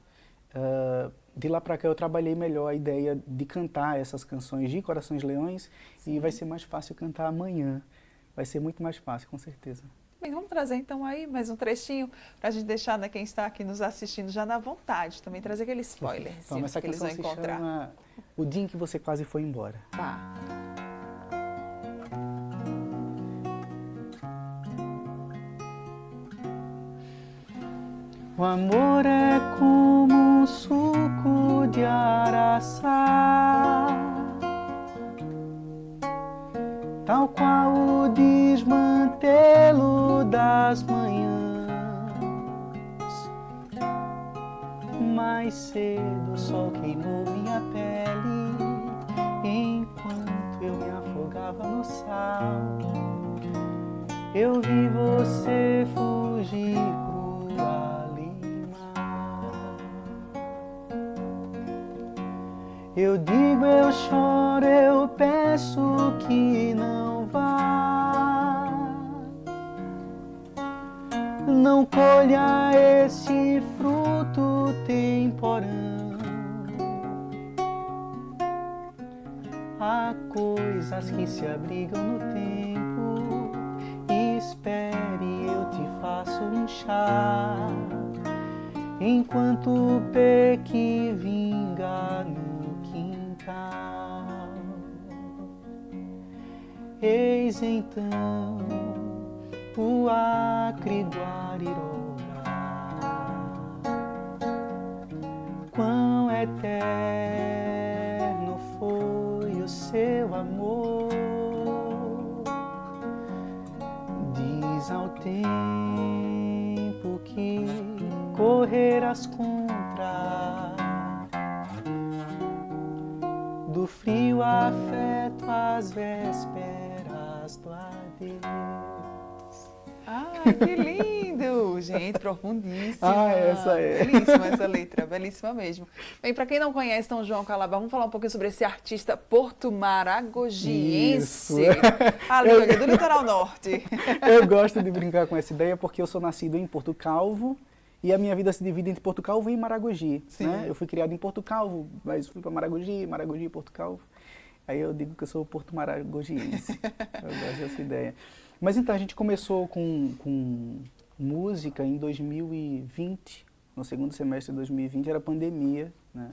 De lá para cá eu trabalhei melhor a ideia de cantar essas canções de Corações Leões. Sim. E vai ser mais fácil cantar amanhã. Vai ser muito mais fácil, com certeza. Bem, vamos trazer então aí mais um trechinho para a gente deixar, né, quem está aqui nos assistindo já na vontade. Também trazer aquele spoiler que eles vão encontrar. Chama O Dia em que Você Quase Foi Embora. Tá. O amor é como um suco de araçá, tal qual o desmantelo das manhãs. Mais cedo o sol queimou minha pele, enquanto eu me afogava no sal. Eu vi você fugir pro alimar. Eu digo, eu choro, eu peço que não vá. Não colha esse fruto temporão. Há coisas que se abrigam no tempo. Espere, eu te faço um chá, enquanto o pequi vinga no quintal. Eis então o acre Guarirora, quão eterno foi o seu amor. Diz ao tempo que correrás contra, do frio afeto às vésperas do adeus. Ah, que lindo! Gente, profundíssima. Ah, essa é. Belíssima essa letra, belíssima mesmo. Bem, para quem não conhece São João Calabar, vamos falar um pouquinho sobre esse artista porto-maragogiense. Ali, do litoral norte. Eu gosto de brincar com essa ideia porque eu sou nascido em Porto Calvo e a minha vida se divide entre Porto Calvo e Maragogi. Né? Eu fui criado em Porto Calvo, mas fui para Maragogi, Maragogi e Porto Calvo. Aí eu digo que eu sou porto-maragogiense. Eu gosto dessa ideia. Mas então, a gente começou com música em 2020, no segundo semestre de 2020, era pandemia, né?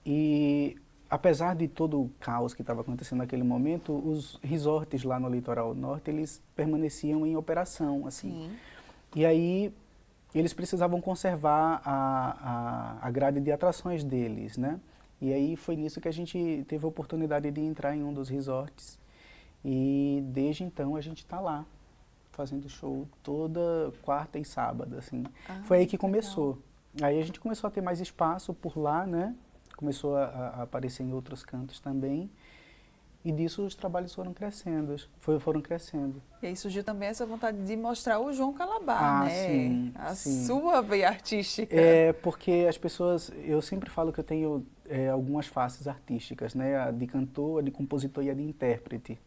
E apesar de todo o caos que estava acontecendo naquele momento, os resorts lá no litoral norte, eles permaneciam em operação, assim. Sim. E aí eles precisavam conservar a grade de atrações deles, né? E aí foi nisso que a gente teve a oportunidade de entrar em um dos resorts. E desde então a gente está lá, fazendo show toda quarta e sábado, assim. Foi aí que começou. Legal. Aí a gente começou a ter mais espaço por lá, né? Começou a aparecer em outros cantos também. E disso os trabalhos foram crescendo, E aí surgiu também essa vontade de mostrar o João Calabar, né? Sim, a sim. sua veia artística. É, porque as pessoas, eu sempre falo que eu tenho algumas faces artísticas, né? A de cantor, a de compositor e a de intérprete.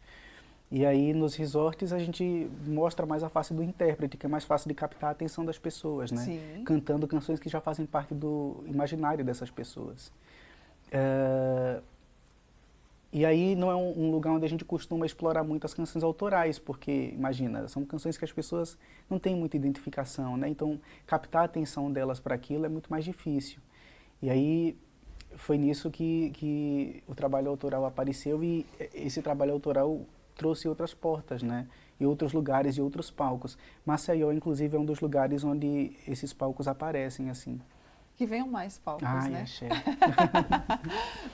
E aí nos resorts a gente mostra mais a face do intérprete, que é mais fácil de captar a atenção das pessoas, né? Sim. Cantando canções que já fazem parte do imaginário dessas pessoas. E aí não é um lugar onde a gente costuma explorar muito as canções autorais, porque, imagina, são canções que as pessoas não têm muita identificação, né? Então, captar a atenção delas para aquilo é muito mais difícil. E aí foi nisso que o trabalho autoral apareceu, e esse trabalho autoral trouxe outras portas, né? E outros lugares e outros palcos. Maceió, inclusive, é um dos lugares onde esses palcos aparecem, assim. Que venham mais palcos, né? Axé.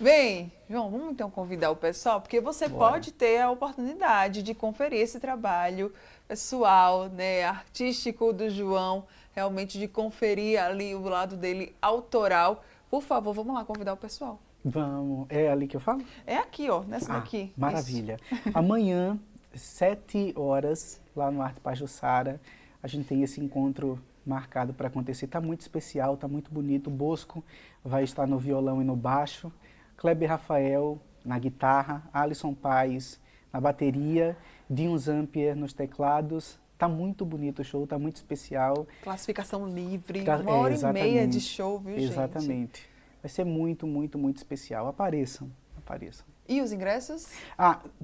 Bem, João, vamos então convidar o pessoal, porque você pode ter a oportunidade de conferir esse trabalho pessoal, né, artístico do João, realmente de conferir ali o lado dele autoral. Por favor, vamos lá convidar o pessoal. Vamos. É ali que eu falo? É aqui, ó, nessa daqui. Maravilha. Amanhã, 7 horas, lá no Arte Pajuçara, a gente tem esse encontro marcado para acontecer. Está muito especial, está muito bonito. O Bosco vai estar no violão e no baixo, Kleber Rafael na guitarra, Alisson Paes na bateria, Dinho Zampier nos teclados. Está muito bonito o show, está muito especial. Classificação livre, 1h30 de show, viu, gente? Exatamente. Vai ser muito, muito, muito especial. Apareçam, apareçam. E os ingressos?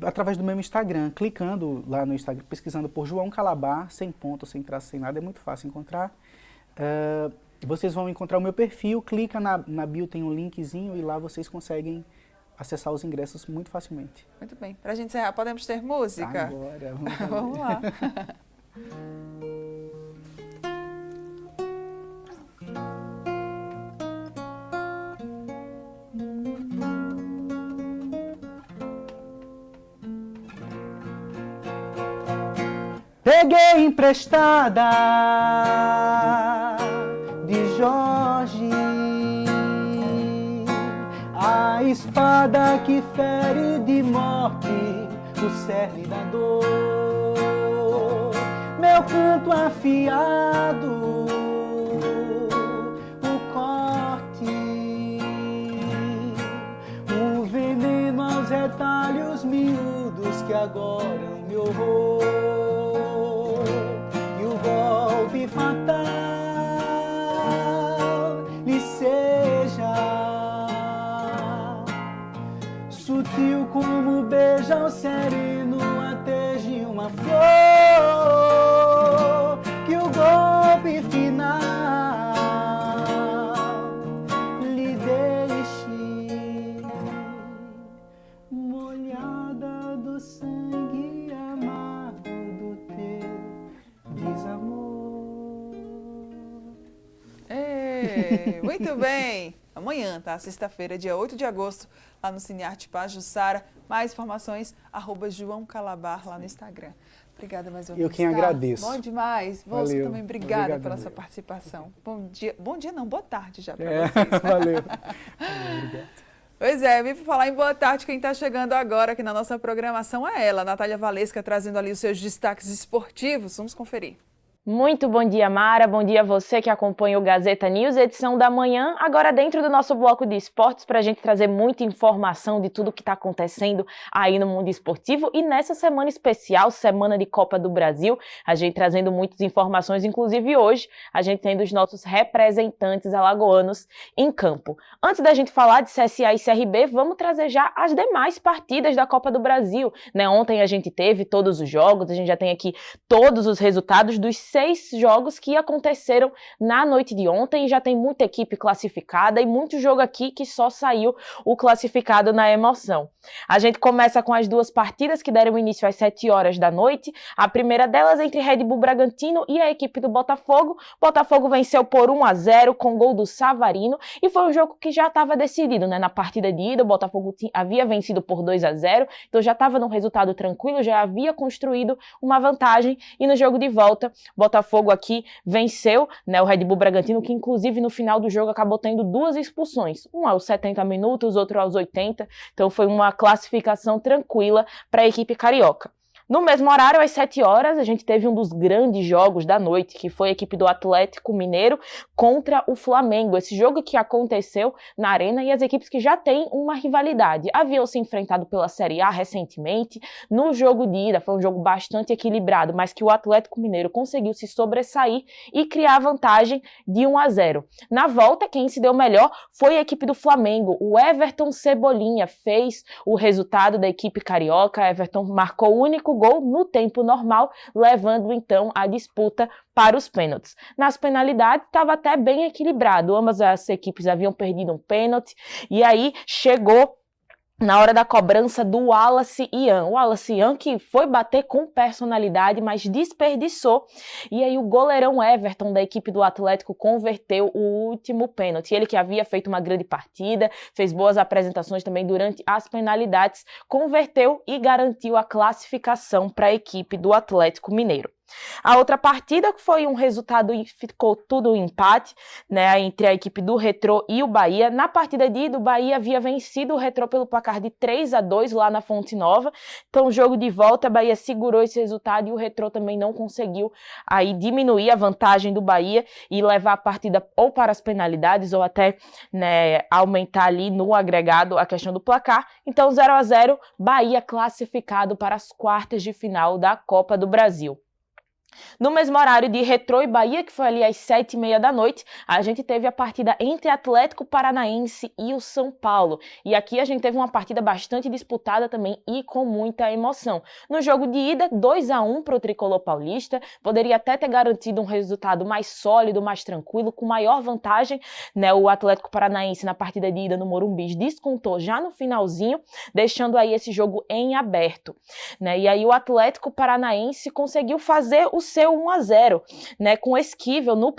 Através do meu Instagram, clicando lá no Instagram, pesquisando por João Calabar, sem ponto, sem traço, sem nada, é muito fácil encontrar. Vocês vão encontrar o meu perfil, clica na bio, tem um linkzinho e lá vocês conseguem acessar os ingressos muito facilmente. Muito bem. Para a gente encerrar, podemos ter música? Agora, vamos lá. Peguei emprestada de Jorge a espada que fere de morte o cerne da dor. Meu canto afiado, o corte, o veneno aos retalhos miúdos que agoram meu horror. E o golpe fatal lhe seja sutil como beija o sereno ateje uma flor, que o golpe final lhe deixe molhada do sangue amargo do teu desamor. Ei, muito bem! Amanhã, tá? Sexta-feira, dia 8 de agosto, lá no Cinearte Pajuçara. Mais informações, @João Calabar lá no Instagram. Obrigada mais uma vez. Eu quem agradeço. Bom demais. Você Valeu. também, obrigada Obrigado, pela amigo. sua participação. Bom dia não, boa tarde já para vocês. Valeu. Obrigado. Pois é, vim para falar em boa tarde, quem está chegando agora aqui na nossa programação é ela, Natália Valesca, trazendo ali os seus destaques esportivos. Vamos conferir. Muito bom dia, Mara. Bom dia a você que acompanha o Gazeta News, edição da manhã, agora dentro do nosso bloco de esportes, para a gente trazer muita informação de tudo que está acontecendo aí no mundo esportivo. E nessa semana especial, semana de Copa do Brasil, a gente trazendo muitas informações, inclusive hoje, a gente tendo os nossos representantes alagoanos em campo. Antes da gente falar de CSA e CRB, vamos trazer já as demais partidas da Copa do Brasil, né? Ontem a gente teve todos os jogos, a gente já tem aqui todos os resultados dos 6 jogos que aconteceram na noite de ontem. Já tem muita equipe classificada e muito jogo aqui que só saiu o classificado na emoção. A gente começa com as duas partidas que deram início às 7 horas da noite. A primeira delas entre Red Bull Bragantino e a equipe do Botafogo. Botafogo venceu por 1-0 com gol do Savarino e foi um jogo que já estava decidido, né? Na partida de ida, o Botafogo havia vencido por 2-0, então já estava num resultado tranquilo, já havia construído uma vantagem e no jogo de volta, Botafogo aqui venceu, né, o Red Bull Bragantino, que inclusive no final do jogo acabou tendo 2 expulsões, um aos 70 minutos, outro aos 80, então foi uma classificação tranquila para a equipe carioca. No mesmo horário, às 7 horas, a gente teve um dos grandes jogos da noite, que foi a equipe do Atlético Mineiro contra o Flamengo. Esse jogo que aconteceu na Arena e as equipes que já têm uma rivalidade. Haviam se enfrentado pela Série A recentemente. No jogo de ida, foi um jogo bastante equilibrado, mas que o Atlético Mineiro conseguiu se sobressair e criar vantagem de 1-0. Na volta, quem se deu melhor foi a equipe do Flamengo. O Everton Cebolinha fez o resultado da equipe carioca. Everton marcou o único gol no tempo normal, levando então a disputa para os pênaltis. Nas penalidades estava até bem equilibrado, ambas as equipes haviam perdido um pênalti e aí chegou na hora da cobrança do Wallace Ian. O Wallace Ian que foi bater com personalidade, mas desperdiçou. E aí o goleirão Everton da equipe do Atlético converteu o último pênalti. Ele que havia feito uma grande partida, fez boas apresentações também durante as penalidades, converteu e garantiu a classificação para a equipe do Atlético Mineiro. A outra partida que foi um resultado, ficou tudo empate, né, entre a equipe do Retrô e o Bahia. Na partida de ida, o Bahia havia vencido o Retrô pelo placar de 3-2 lá na Fonte Nova. Então, o jogo de volta, a Bahia segurou esse resultado e o Retrô também não conseguiu aí diminuir a vantagem do Bahia e levar a partida ou para as penalidades ou até, né, aumentar ali no agregado a questão do placar. Então, 0-0, Bahia classificado para as quartas de final da Copa do Brasil. No mesmo horário de Retrô e Bahia, que foi ali às 7h30 da noite, a gente teve a partida entre Atlético Paranaense e o São Paulo. E aqui a gente teve uma partida bastante disputada também e com muita emoção. No jogo de ida, 2-1 para o tricolor paulista, poderia até ter garantido um resultado mais sólido, mais tranquilo, com maior vantagem, né? O Atlético Paranaense na partida de ida no Morumbi descontou já no finalzinho, deixando aí esse jogo em aberto, né? E aí o Atlético Paranaense conseguiu fazer o seu 1-0, né, com Esquivel no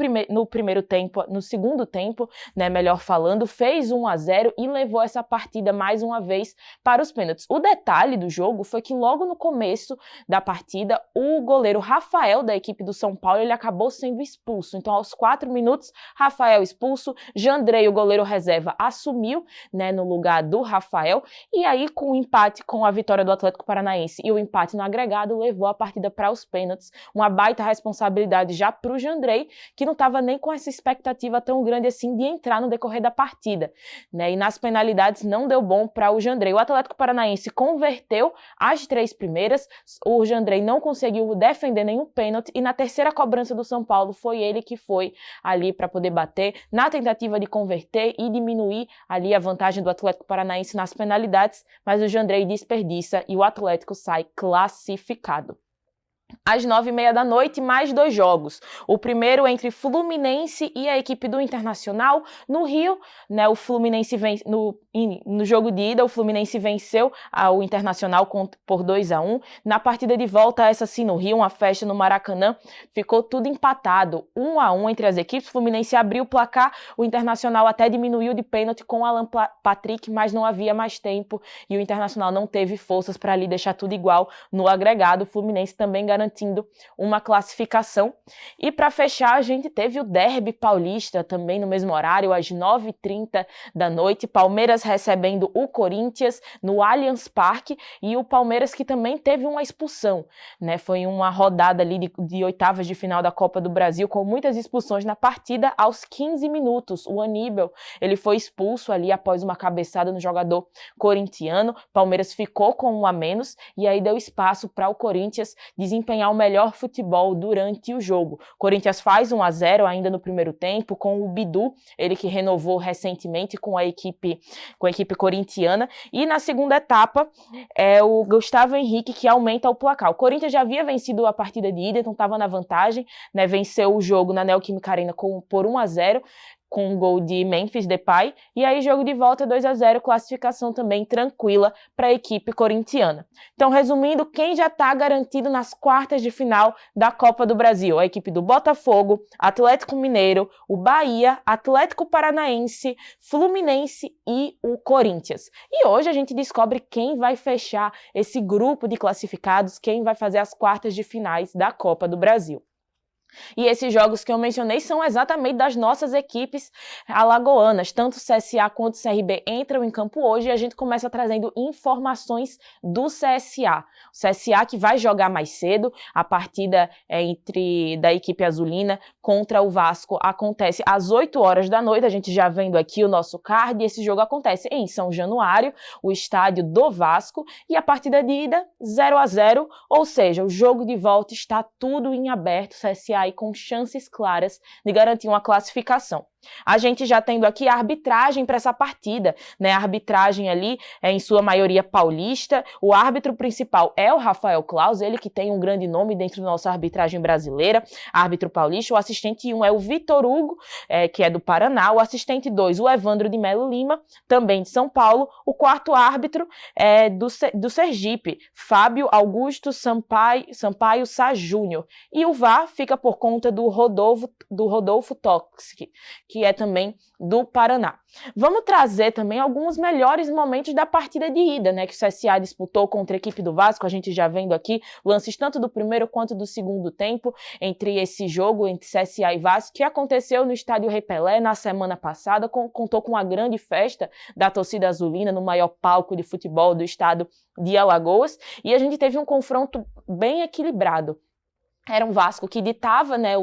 primeiro tempo, no segundo tempo, né, melhor falando, fez 1-0 e levou essa partida mais uma vez para os pênaltis. O detalhe do jogo foi que logo no começo da partida, o goleiro Rafael da equipe do São Paulo, ele acabou sendo expulso. Então, aos 4 minutos, Rafael expulso, Jandrei, o goleiro reserva, assumiu, né, no lugar do Rafael, e aí com o empate, com a vitória do Atlético Paranaense e o empate no agregado, levou a partida para os pênaltis. Uma baita responsabilidade já para o Jandrei, que não estava nem com essa expectativa tão grande assim de entrar no decorrer da partida, né? E nas penalidades não deu bom para o Jandrei. O Atlético Paranaense converteu as 3 primeiras, o Jandrei não conseguiu defender nenhum pênalti e na terceira cobrança do São Paulo foi ele que foi ali para poder bater, na tentativa de converter e diminuir ali a vantagem do Atlético Paranaense nas penalidades, mas o Jandrei desperdiça e o Atlético sai classificado. Às 9h30 da noite, mais 2 jogos. O primeiro entre Fluminense e a equipe do Internacional no Rio, né? O Fluminense no jogo de ida, o Fluminense venceu o Internacional por 2-1. Na partida de volta, essa sim no Rio, uma festa no Maracanã, ficou tudo empatado, 1-1 entre as equipes. O Fluminense abriu o placar, o Internacional até diminuiu de pênalti com o Alan Patrick, mas não havia mais tempo e o Internacional não teve forças para ali deixar tudo igual no agregado. O Fluminense também garantindo uma classificação. E para fechar, a gente teve o Derby Paulista também no mesmo horário, às 9h30 da noite. Palmeiras recebendo o Corinthians no Allianz Parque e o Palmeiras que também teve uma expulsão, né? Foi uma rodada ali de oitavas de final da Copa do Brasil com muitas expulsões na partida. Aos 15 minutos, o Aníbal, ele foi expulso ali após uma cabeçada no jogador corintiano. Palmeiras ficou com 1 a menos e aí deu espaço para o Corinthians desempenhar o melhor futebol durante o jogo. Corinthians faz 1-0 ainda no primeiro tempo com o Bidu, ele que renovou recentemente com a equipe corintiana, e na segunda etapa é o Gustavo Henrique que aumenta o placar. O Corinthians já havia vencido a partida de ida, então estava na vantagem, né? Venceu o jogo na Neoquímica Arena por 1-0, com um gol de Memphis Depay, e aí jogo de volta 2-0, classificação também tranquila para a equipe corintiana. Então, resumindo, quem já está garantido nas quartas de final da Copa do Brasil? A equipe do Botafogo, Atlético Mineiro, o Bahia, Atlético Paranaense, Fluminense e o Corinthians. E hoje a gente descobre quem vai fechar esse grupo de classificados, quem vai fazer as quartas de finais da Copa do Brasil. E esses jogos que eu mencionei são exatamente das nossas equipes alagoanas, tanto o CSA quanto o CRB entram em campo hoje e a gente começa trazendo informações do CSA. O CSA que vai jogar mais cedo, a partida da equipe azulina contra o Vasco acontece às 8 horas da noite, a gente já vendo aqui o nosso card, e esse jogo acontece em São Januário, o estádio do Vasco, e a partida de ida 0-0, ou seja, o jogo de volta está tudo em aberto, o CSA aí com chances claras de garantir uma classificação. A gente já tendo aqui a arbitragem para essa partida, né? A arbitragem ali é em sua maioria paulista. O árbitro principal é o Rafael Claus, ele que tem um grande nome dentro da nossa arbitragem brasileira, árbitro paulista. O assistente 1 é o Vitor Hugo, que é do Paraná. O assistente 2, o Evandro de Melo Lima, também de São Paulo. O quarto árbitro é do Sergipe, Fábio Augusto Sampaio Sá Júnior. E o VAR fica por conta do Rodolfo Toxic, que é também do Paraná. Vamos trazer também alguns melhores momentos da partida de ida, né, que o CSA disputou contra a equipe do Vasco. A gente já vendo aqui lances tanto do primeiro quanto do segundo tempo entre esse jogo, entre CSA e Vasco, que aconteceu no estádio Rei Pelé na semana passada, contou com uma grande festa da torcida azulina no maior palco de futebol do estado de Alagoas, e a gente teve um confronto bem equilibrado. Era um Vasco que ditava, né,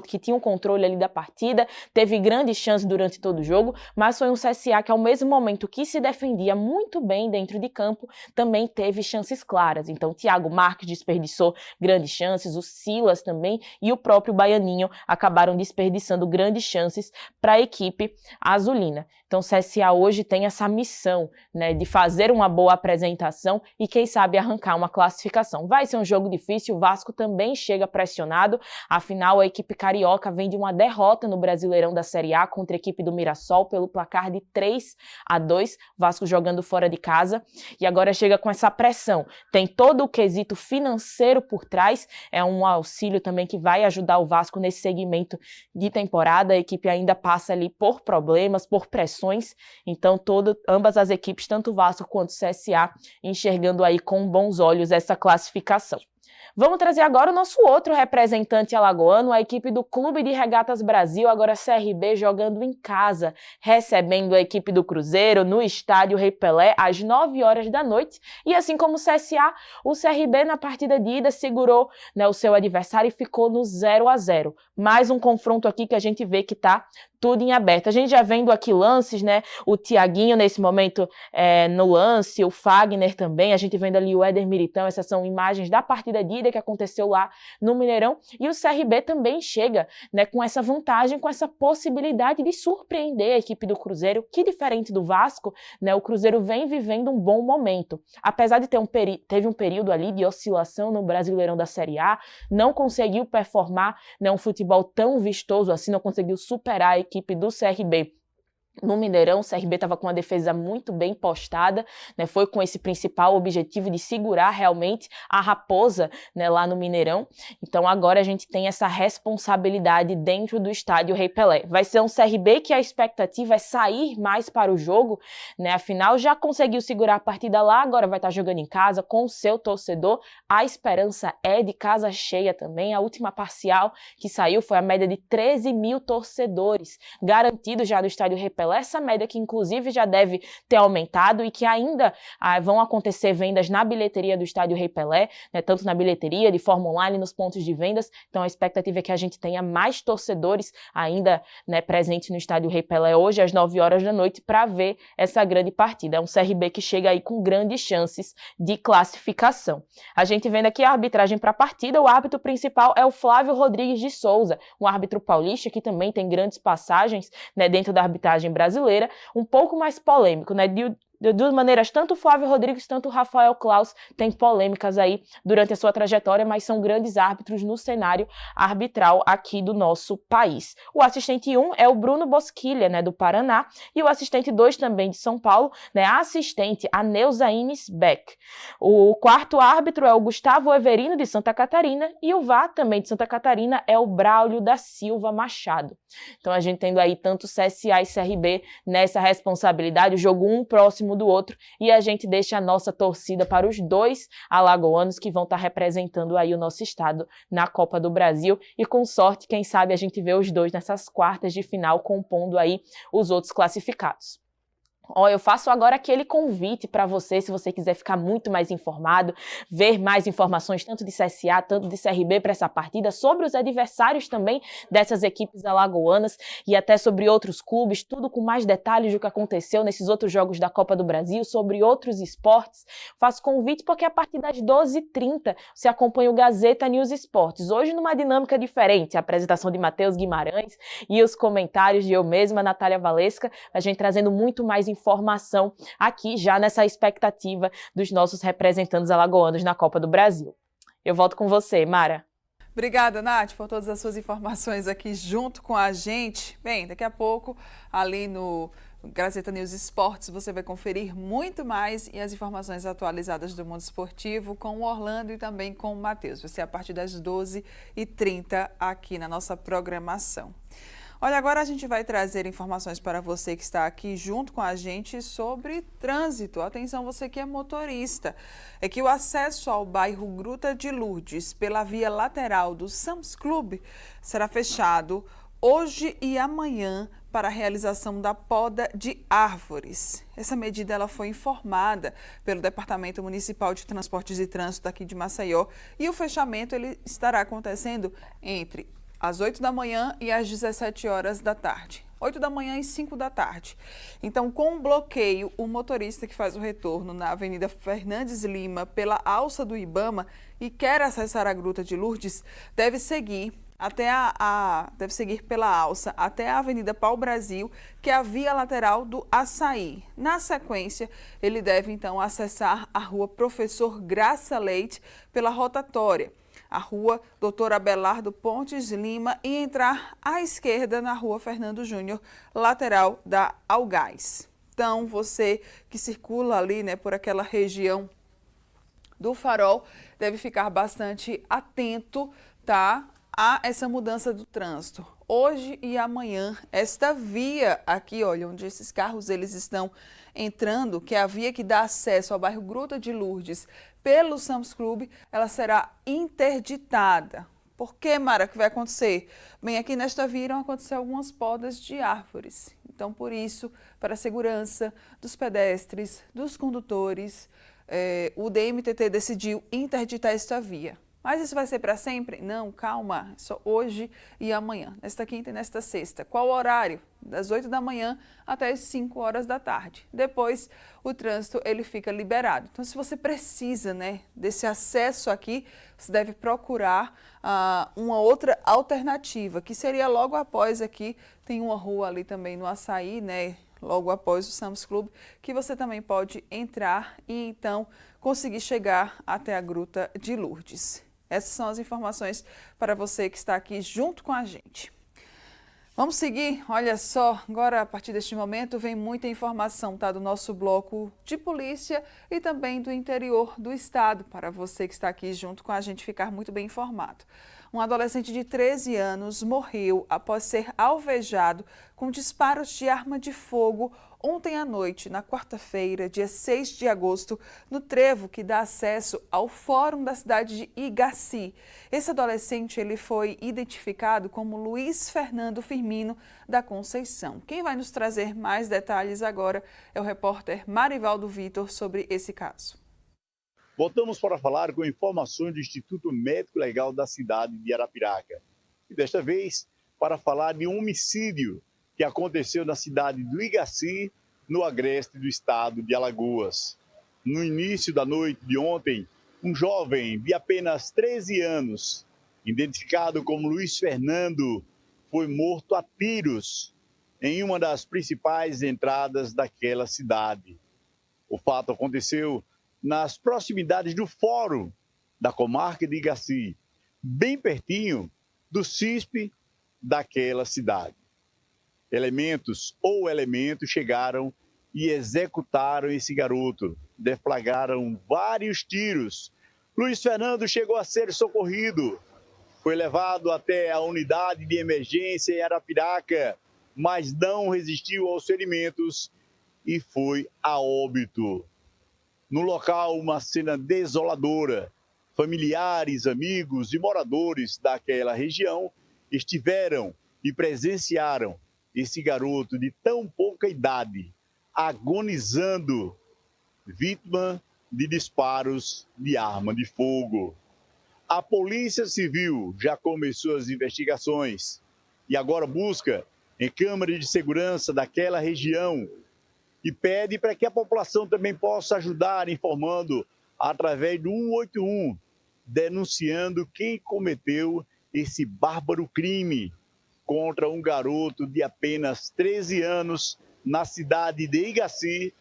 que tinha um controle ali da partida, teve grandes chances durante todo o jogo, mas foi um CSA que ao mesmo momento que se defendia muito bem dentro de campo, também teve chances claras. Então, o Thiago Marques desperdiçou grandes chances, o Silas também e o próprio Baianinho acabaram desperdiçando grandes chances para a equipe azulina. Então, o CSA hoje tem essa missão, né, de fazer uma boa apresentação e, quem sabe, arrancar uma classificação. Vai ser um jogo difícil, o Vasco também chega pressionado, afinal, a equipe carioca vem de uma derrota no Brasileirão da Série A contra a equipe do Mirassol pelo placar de 3-2, Vasco jogando fora de casa, e agora chega com essa pressão. Tem todo o quesito financeiro por trás, é um auxílio também que vai ajudar o Vasco nesse segmento de temporada. A equipe ainda passa ali por problemas, por pressões, então ambas as equipes, tanto o Vasco quanto o CSA, enxergando aí com bons olhos essa classificação. Vamos trazer agora o nosso outro representante alagoano, a equipe do Clube de Regatas Brasil, agora CRB, jogando em casa, recebendo a equipe do Cruzeiro no estádio Rei Pelé às 9 horas da noite. E assim como o CSA, o CRB na partida de ida segurou, né, o seu adversário e ficou no 0-0. Mais um confronto aqui que a gente vê que está tudo em aberto. A gente já vendo aqui lances, né? O Thiaguinho nesse momento no lance, o Fagner também, a gente vendo ali o Éder Militão, essas são imagens da partida de ida que aconteceu lá no Mineirão, e o CRB também chega, né, com essa vantagem, com essa possibilidade de surpreender a equipe do Cruzeiro, que diferente do Vasco, né, o Cruzeiro vem vivendo um bom momento. Apesar de teve um período ali de oscilação no Brasileirão da Série A, não conseguiu performar, né, um futebol tão vistoso assim, não conseguiu superar a equipe do CRB no Mineirão. O CRB estava com uma defesa muito bem postada, né? Foi com esse principal objetivo de segurar realmente a Raposa, né, lá no Mineirão. Então agora a gente tem essa responsabilidade dentro do estádio Rei Pelé. Vai ser um CRB que a expectativa é sair mais para o jogo, né? Afinal já conseguiu segurar a partida lá, agora vai estar jogando em casa com o seu torcedor. A esperança é de casa cheia também. A última parcial que saiu foi a média de 13 mil torcedores garantidos já no estádio Rei Pelé. Essa média que inclusive já deve ter aumentado e que ainda vão acontecer vendas na bilheteria do estádio Rei Pelé, né, tanto na bilheteria, de forma online, nos pontos de vendas. Então a expectativa é que a gente tenha mais torcedores ainda, né, presentes no estádio Rei Pelé hoje às 9 horas da noite para ver essa grande partida. É um CRB que chega aí com grandes chances de classificação. A gente vendo aqui a arbitragem para a partida, o árbitro principal é o Flávio Rodrigues de Souza, um árbitro paulista que também tem grandes passagens, né, dentro da arbitragem brasileira, um pouco mais polêmico, né? De duas maneiras, tanto o Flávio Rodrigues, tanto o Rafael Claus têm polêmicas aí durante a sua trajetória, mas são grandes árbitros no cenário arbitral aqui do nosso país. O assistente 1 é o Bruno Bosquilha, né, do Paraná, e o assistente 2 também de São Paulo, né, a assistente a Neuza Ines Beck. O quarto árbitro é o Gustavo Everino, de Santa Catarina, e o VAR, também de Santa Catarina, é o Braulio da Silva Machado. Então a gente tendo aí tanto CSA e CRB nessa responsabilidade, o jogo um próximo do outro, e a gente deixa a nossa torcida para os dois alagoanos que vão estar representando aí o nosso estado na Copa do Brasil, e com sorte, quem sabe a gente vê os dois nessas quartas de final compondo aí os outros classificados. Eu faço agora aquele convite para você, se você quiser ficar muito mais informado, ver mais informações tanto de CSA, tanto de CRB para essa partida, sobre os adversários também dessas equipes alagoanas e até sobre outros clubes, tudo com mais detalhes do que aconteceu nesses outros jogos da Copa do Brasil, sobre outros esportes. Faço convite porque a partir das 12h30 você acompanha o Gazeta News Esportes. Hoje numa dinâmica diferente, a apresentação de Matheus Guimarães e os comentários de eu mesma, Natália Valesca, a gente trazendo muito mais informação aqui já nessa expectativa dos nossos representantes alagoanos na Copa do Brasil. Eu volto com você, Mara. Obrigada, Nath, por todas as suas informações aqui junto com a gente. Bem, daqui a pouco, ali no Gazeta News Esportes, você vai conferir muito mais e as informações atualizadas do mundo esportivo com o Orlando e também com o Matheus. Vai ser a partir das 12h30 aqui na nossa programação. Olha, agora a gente vai trazer informações para você que está aqui junto com a gente sobre trânsito. Atenção, você que é motorista. É que o acesso ao bairro Gruta de Lourdes pela via lateral do Sam's Club será fechado hoje e amanhã para a realização da poda de árvores. Essa medida ela foi informada pelo Departamento Municipal de Transportes e Trânsito aqui de Maceió, e o fechamento ele estará acontecendo entre às 8 da manhã e às 17 horas da tarde. 8 da manhã e 5 da tarde. Então, com o bloqueio, o motorista que faz o retorno na Avenida Fernandes Lima pela alça do Ibama e quer acessar a Gruta de Lourdes, deve seguir pela alça até a Avenida Pau Brasil, que é a via lateral do Açaí. Na sequência, ele deve então acessar a Rua Professor Graça Leite pela rotatória. a rua Doutor Abelardo Pontes Lima e entrar à esquerda na rua Fernando Júnior, lateral da Algás. Então, você que circula ali, né, por aquela região do Farol, deve ficar bastante atento, tá, a essa mudança do trânsito. Hoje e amanhã, esta via aqui, olha, onde esses carros eles estão entrando, que é a via que dá acesso ao bairro Gruta de Lourdes pelo Sam's Club, ela será interditada. Por que, Mara, que vai acontecer? Bem, aqui nesta via irão acontecer algumas podas de árvores. Então, por isso, para a segurança dos pedestres, dos condutores, o DMTT decidiu interditar esta via. Mas isso vai ser para sempre? Não, calma, só hoje e amanhã, nesta quinta e nesta sexta. Qual o horário? Das 8 da manhã até as 5 horas da tarde. Depois, o trânsito ele fica liberado. Então, se você precisa, né, desse acesso aqui, você deve procurar uma outra alternativa, que seria logo após aqui, tem uma rua ali também no Açaí, né, logo após o Sam's Club, que você também pode entrar e então conseguir chegar até a Gruta de Lourdes. Essas são as informações para você que está aqui junto com a gente. Vamos seguir? Olha só, agora a partir deste momento vem muita informação, tá, do nosso bloco de polícia e também do interior do estado, para você que está aqui junto com a gente ficar muito bem informado. Um adolescente de 13 anos morreu após ser alvejado com disparos de arma de fogo ontem à noite, na quarta-feira, dia 6 de agosto, no trevo que dá acesso ao Fórum da cidade de Igaci. Esse adolescente ele foi identificado como Luiz Fernando Firmino da Conceição. Quem vai nos trazer mais detalhes agora é o repórter Marivaldo Vitor sobre esse caso. Voltamos para falar com informações do Instituto Médico Legal da cidade de Arapiraca. E desta vez, para falar de um homicídio que aconteceu na cidade do Igaci, no agreste do estado de Alagoas. No início da noite de ontem, um jovem de apenas 13 anos, identificado como Luiz Fernando, foi morto a tiros em uma das principais entradas daquela cidade. O fato aconteceu nas proximidades do Fórum da comarca de Igaci, bem pertinho do CISP daquela cidade. Elementos chegaram e executaram esse garoto, deflagraram vários tiros. Luiz Fernando chegou a ser socorrido, foi levado até a unidade de emergência em Arapiraca, mas não resistiu aos ferimentos e foi a óbito. No local, uma cena desoladora. Familiares, amigos e moradores daquela região estiveram e presenciaram esse garoto de tão pouca idade, agonizando, vítima de disparos de arma de fogo. A Polícia Civil já começou as investigações e agora busca em câmeras de segurança daquela região e pede para que a população também possa ajudar informando através do 181, denunciando quem cometeu esse bárbaro crime contra um garoto de apenas 13 anos na cidade de Igaci,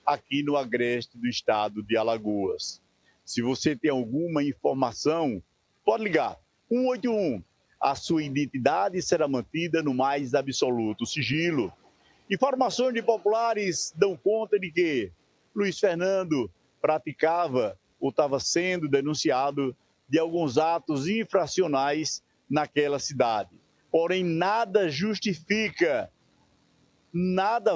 aqui no agreste do estado de Alagoas. Se você tem alguma informação, pode ligar 181. A sua identidade será mantida no mais absoluto sigilo. Informações de populares dão conta de que Luiz Fernando praticava ou estava sendo denunciado de alguns atos infracionais naquela cidade. Porém, nada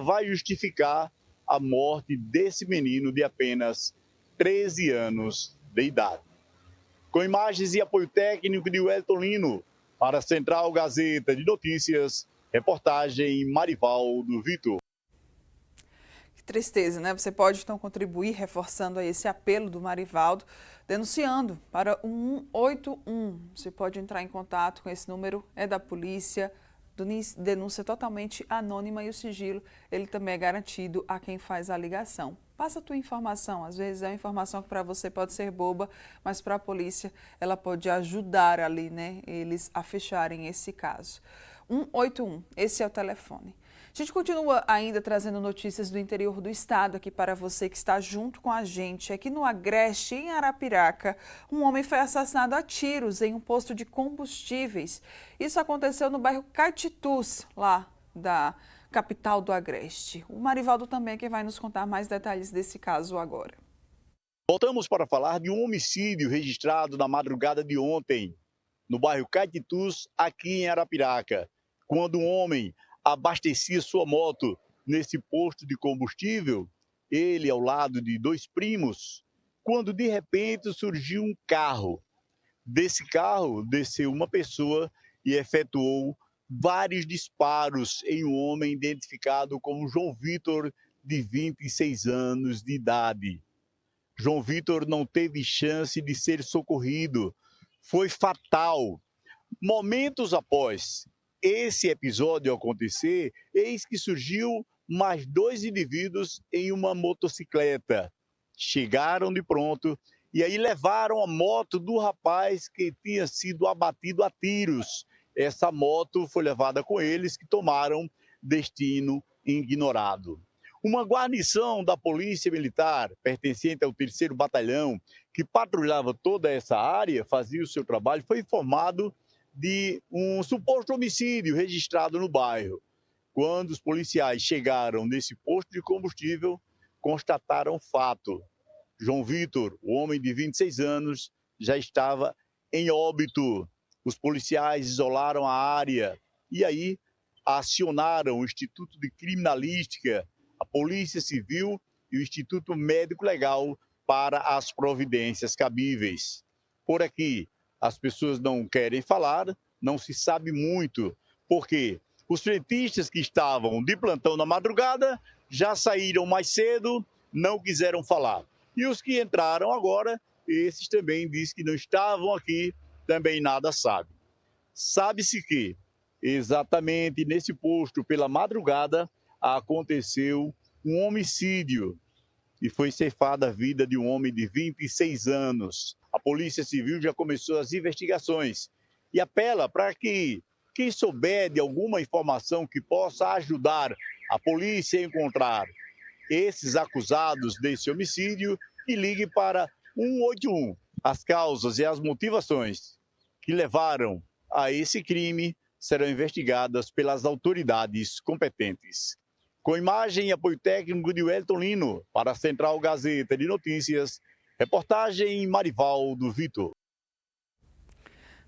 vai justificar a morte desse menino de apenas 13 anos de idade. Com imagens e apoio técnico de Wellington Lino, para a Central Gazeta de Notícias, reportagem Marivaldo Vitor. Que tristeza, né? Você pode então contribuir reforçando aí esse apelo do Marivaldo, denunciando para o 181. Você pode entrar em contato com esse número, é da polícia, denúncia totalmente anônima e o sigilo, ele também é garantido a quem faz a ligação. Passa a tua informação, às vezes é uma informação que para você pode ser boba, mas para a polícia ela pode ajudar ali, né, eles a fecharem esse caso. 181, esse é o telefone. gente continua ainda trazendo notícias do interior do estado aqui para você que está junto com a gente. Aqui no Agreste, em Arapiraca, um homem foi assassinado a tiros em um posto de combustíveis. Isso aconteceu no bairro Caetitus, lá da capital do Agreste. O Marivaldo também é quem vai nos contar mais detalhes desse caso agora. Voltamos para falar de um homicídio registrado na madrugada de ontem, no bairro Caetitus, aqui em Arapiraca, quando um homem abastecia sua moto nesse posto de combustível, ele ao lado de dois primos, quando de repente surgiu um carro. Desse carro desceu uma pessoa e efetuou vários disparos em um homem identificado como João Vitor, de 26 anos de idade. João Vitor não teve chance de ser socorrido, foi fatal. Momentos após esse episódio acontecer, eis que surgiu mais dois indivíduos em uma motocicleta. Chegaram de pronto e aí levaram a moto do rapaz que tinha sido abatido a tiros. Essa moto foi levada com eles, que tomaram destino ignorado. Uma guarnição da Polícia Militar, pertencente ao 3º Batalhão, que patrulhava toda essa área, fazia o seu trabalho, foi informado de um suposto homicídio registrado no bairro. Quando os policiais chegaram nesse posto de combustível, constataram o fato. João Vitor, o homem de 26 anos, já estava em óbito. Os policiais isolaram a área e aí acionaram o Instituto de Criminalística, a Polícia Civil e o Instituto Médico Legal para as providências cabíveis. Por aqui, as pessoas não querem falar, não se sabe muito, porque os frentistas que estavam de plantão na madrugada já saíram mais cedo, não quiseram falar. E os que entraram agora, esses também dizem que não estavam aqui, também nada sabe. Sabe-se que, exatamente nesse posto, pela madrugada, aconteceu um homicídio e foi ceifada a vida de um homem de 26 anos. A Polícia Civil já começou as investigações e apela para que quem souber de alguma informação que possa ajudar a polícia a encontrar esses acusados desse homicídio, que ligue para 181. As causas e as motivações que levaram a esse crime serão investigadas pelas autoridades competentes. Com imagem e apoio técnico de Wellington Lino, para a Central Gazeta de Notícias, reportagem Marivaldo Vitor.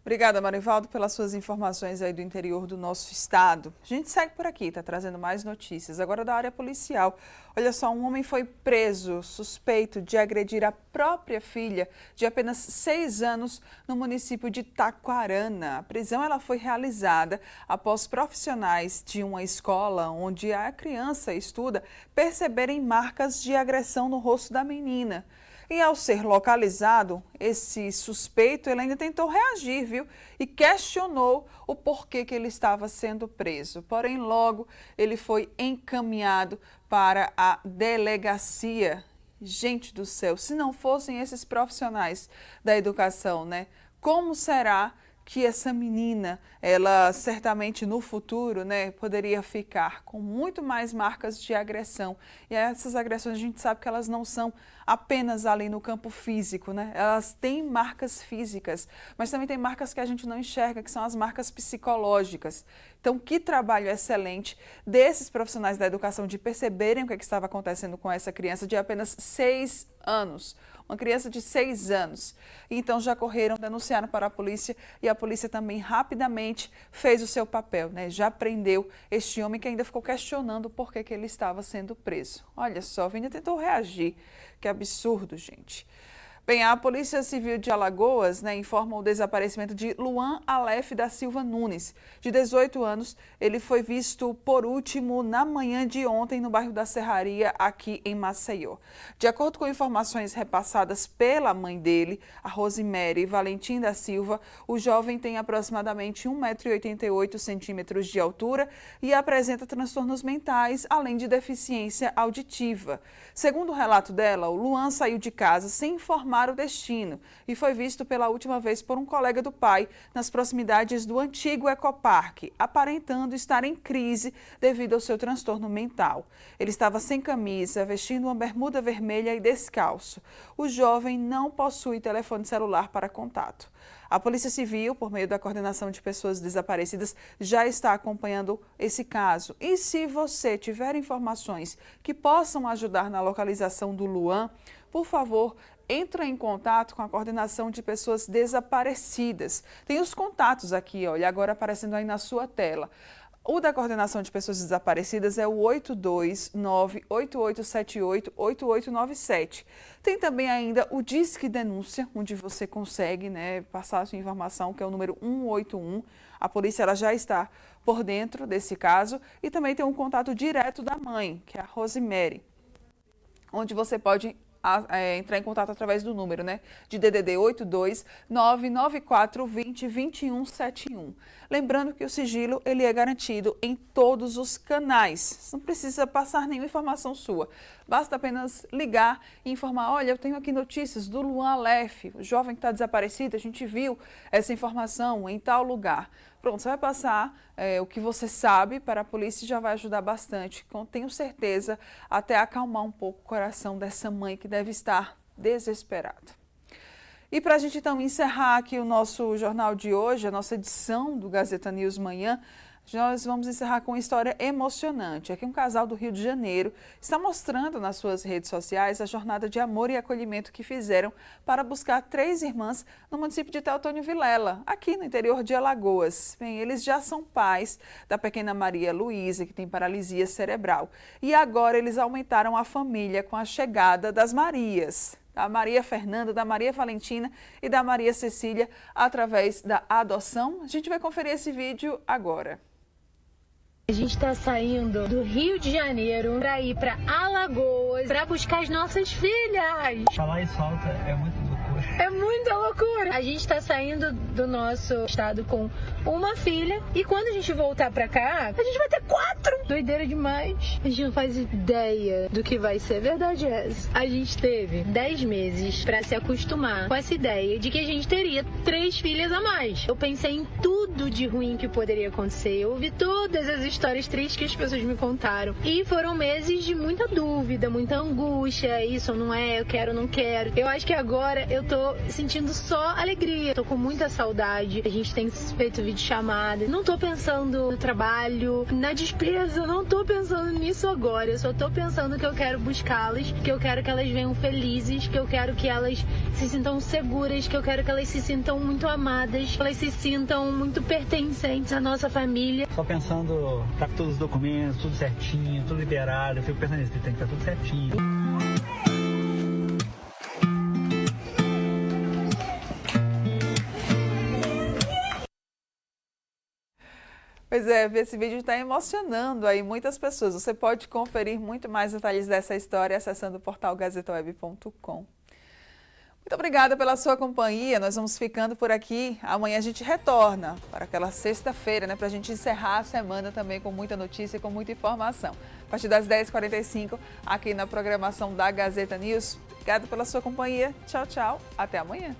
Obrigada, Marivaldo, pelas suas informações aí do interior do nosso estado. A gente segue por aqui, está trazendo mais notícias. Agora da área policial. Olha só, um homem foi preso, suspeito de agredir a própria filha, de apenas 6 anos, no município de Taquarana. A prisão ela foi realizada após profissionais de uma escola onde a criança estuda perceberem marcas de agressão no rosto da menina. E ao ser localizado, esse suspeito ele ainda tentou reagir, viu? E questionou o porquê que ele estava sendo preso. Porém, logo ele foi encaminhado para a delegacia. Gente do céu, se não fossem esses profissionais da educação, né? Como será que essa menina, ela certamente no futuro, né, poderia ficar com muito mais marcas de agressão. E essas agressões a gente sabe que elas não são apenas ali no campo físico, né? Elas têm marcas físicas, mas também tem marcas que a gente não enxerga, que são as marcas psicológicas. Então, que trabalho excelente desses profissionais da educação de perceberem o que estava acontecendo com essa criança de apenas 6 anos. Uma criança de 6 anos. Então já correram, denunciaram para a polícia e a polícia também rapidamente fez o seu papel, né? Já prendeu este homem que ainda ficou questionando por que ele estava sendo preso. Olha só, ainda tentou reagir. Que absurdo, gente. Bem, a Polícia Civil de Alagoas, né, informa o desaparecimento de Luan Aleph da Silva Nunes, de 18 anos. Ele foi visto por último na manhã de ontem no bairro da Serraria, aqui em Maceió. De acordo com informações repassadas pela mãe dele, a Rosemary Valentim da Silva, o jovem tem aproximadamente 1,88 m de altura e apresenta transtornos mentais, além de deficiência auditiva. Segundo o relato dela, o Luan saiu de casa sem informar informar o destino e foi visto pela última vez por um colega do pai nas proximidades do antigo Ecoparque, aparentando estar em crise devido ao seu transtorno mental. Ele estava sem camisa, vestindo uma bermuda vermelha e descalço. O jovem não possui telefone celular para contato. A Polícia Civil, por meio da Coordenação de Pessoas Desaparecidas, já está acompanhando esse caso. E se você tiver informações que possam ajudar na localização do Luan, por favor, entre em contato com a Coordenação de Pessoas Desaparecidas. Tem os contatos aqui, olha, agora aparecendo aí na sua tela. O da Coordenação de Pessoas Desaparecidas é o 829-8878-8897. Tem também ainda o Disque Denúncia, onde você consegue, passar a sua informação, que é o número 181. A polícia ela já está por dentro desse caso. E também tem um contato direto da mãe, que é a Rosemary, onde você pode entrar em contato através do número, de DDD 82 994 20 2171. Lembrando que o sigilo ele é garantido em todos os canais. Não precisa passar nenhuma informação sua. Basta apenas ligar e informar, olha, eu tenho aqui notícias do Luan Aleph, o jovem que está desaparecido, a gente viu essa informação em tal lugar. Pronto, você vai passar o que você sabe para a polícia e já vai ajudar bastante. Tenho certeza, até acalmar um pouco o coração dessa mãe que deve estar desesperada. E para a gente então encerrar aqui o nosso jornal de hoje, a nossa edição do Gazeta News Manhã, nós vamos encerrar com uma história emocionante. Aqui um casal do Rio de Janeiro está mostrando nas suas redes sociais a jornada de amor e acolhimento que fizeram para buscar 3 irmãs no município de Teotônio Vilela, aqui no interior de Alagoas. Bem, eles já são pais da pequena Maria Luísa, que tem paralisia cerebral. E agora eles aumentaram a família com a chegada das Marias. Da Maria Fernanda, da Maria Valentina e da Maria Cecília, através da adoção. A gente vai conferir esse vídeo agora. A gente está saindo do Rio de Janeiro para ir para Alagoas para buscar as nossas filhas. Falar isso alto é muito loucura. É muita loucura. A gente está saindo do nosso estado com uma filha e quando a gente voltar para cá, a gente vai ter 4. Doideira demais. A gente não faz ideia do que vai ser. Verdade é essa. A gente teve 10 meses para se acostumar com essa ideia de que a gente teria 3 filhas a mais. Eu pensei em tudo de ruim que poderia acontecer. Eu ouvi todas as histórias tristes que as pessoas me contaram. E foram meses de muita dúvida, muita angústia. Isso não é, eu quero, não quero. Eu acho que agora eu tô sentindo só alegria. Tô com muita saudade. A gente tem feito videochamada. Não tô pensando no trabalho, na despesa. Não tô pensando nisso agora. Eu só tô pensando que eu quero buscá-las, que eu quero que elas venham felizes, que eu quero que elas se sintam seguras, que eu quero que elas se sintam muito amadas, que elas se sintam muito pertencentes à nossa família. Só pensando, tá com todos os documentos, tudo certinho, tudo liberado. Eu fico pensando nisso, tem que estar tudo certinho. Pois é, esse vídeo está emocionando aí muitas pessoas. Você pode conferir muito mais detalhes dessa história acessando o portal gazetaweb.com. Muito obrigada pela sua companhia. Nós vamos ficando por aqui. Amanhã a gente retorna para aquela sexta-feira, para a gente encerrar a semana também com muita notícia e com muita informação. A partir das 10h45, aqui na programação da Gazeta News. Obrigada pela sua companhia. Tchau, tchau. Até amanhã.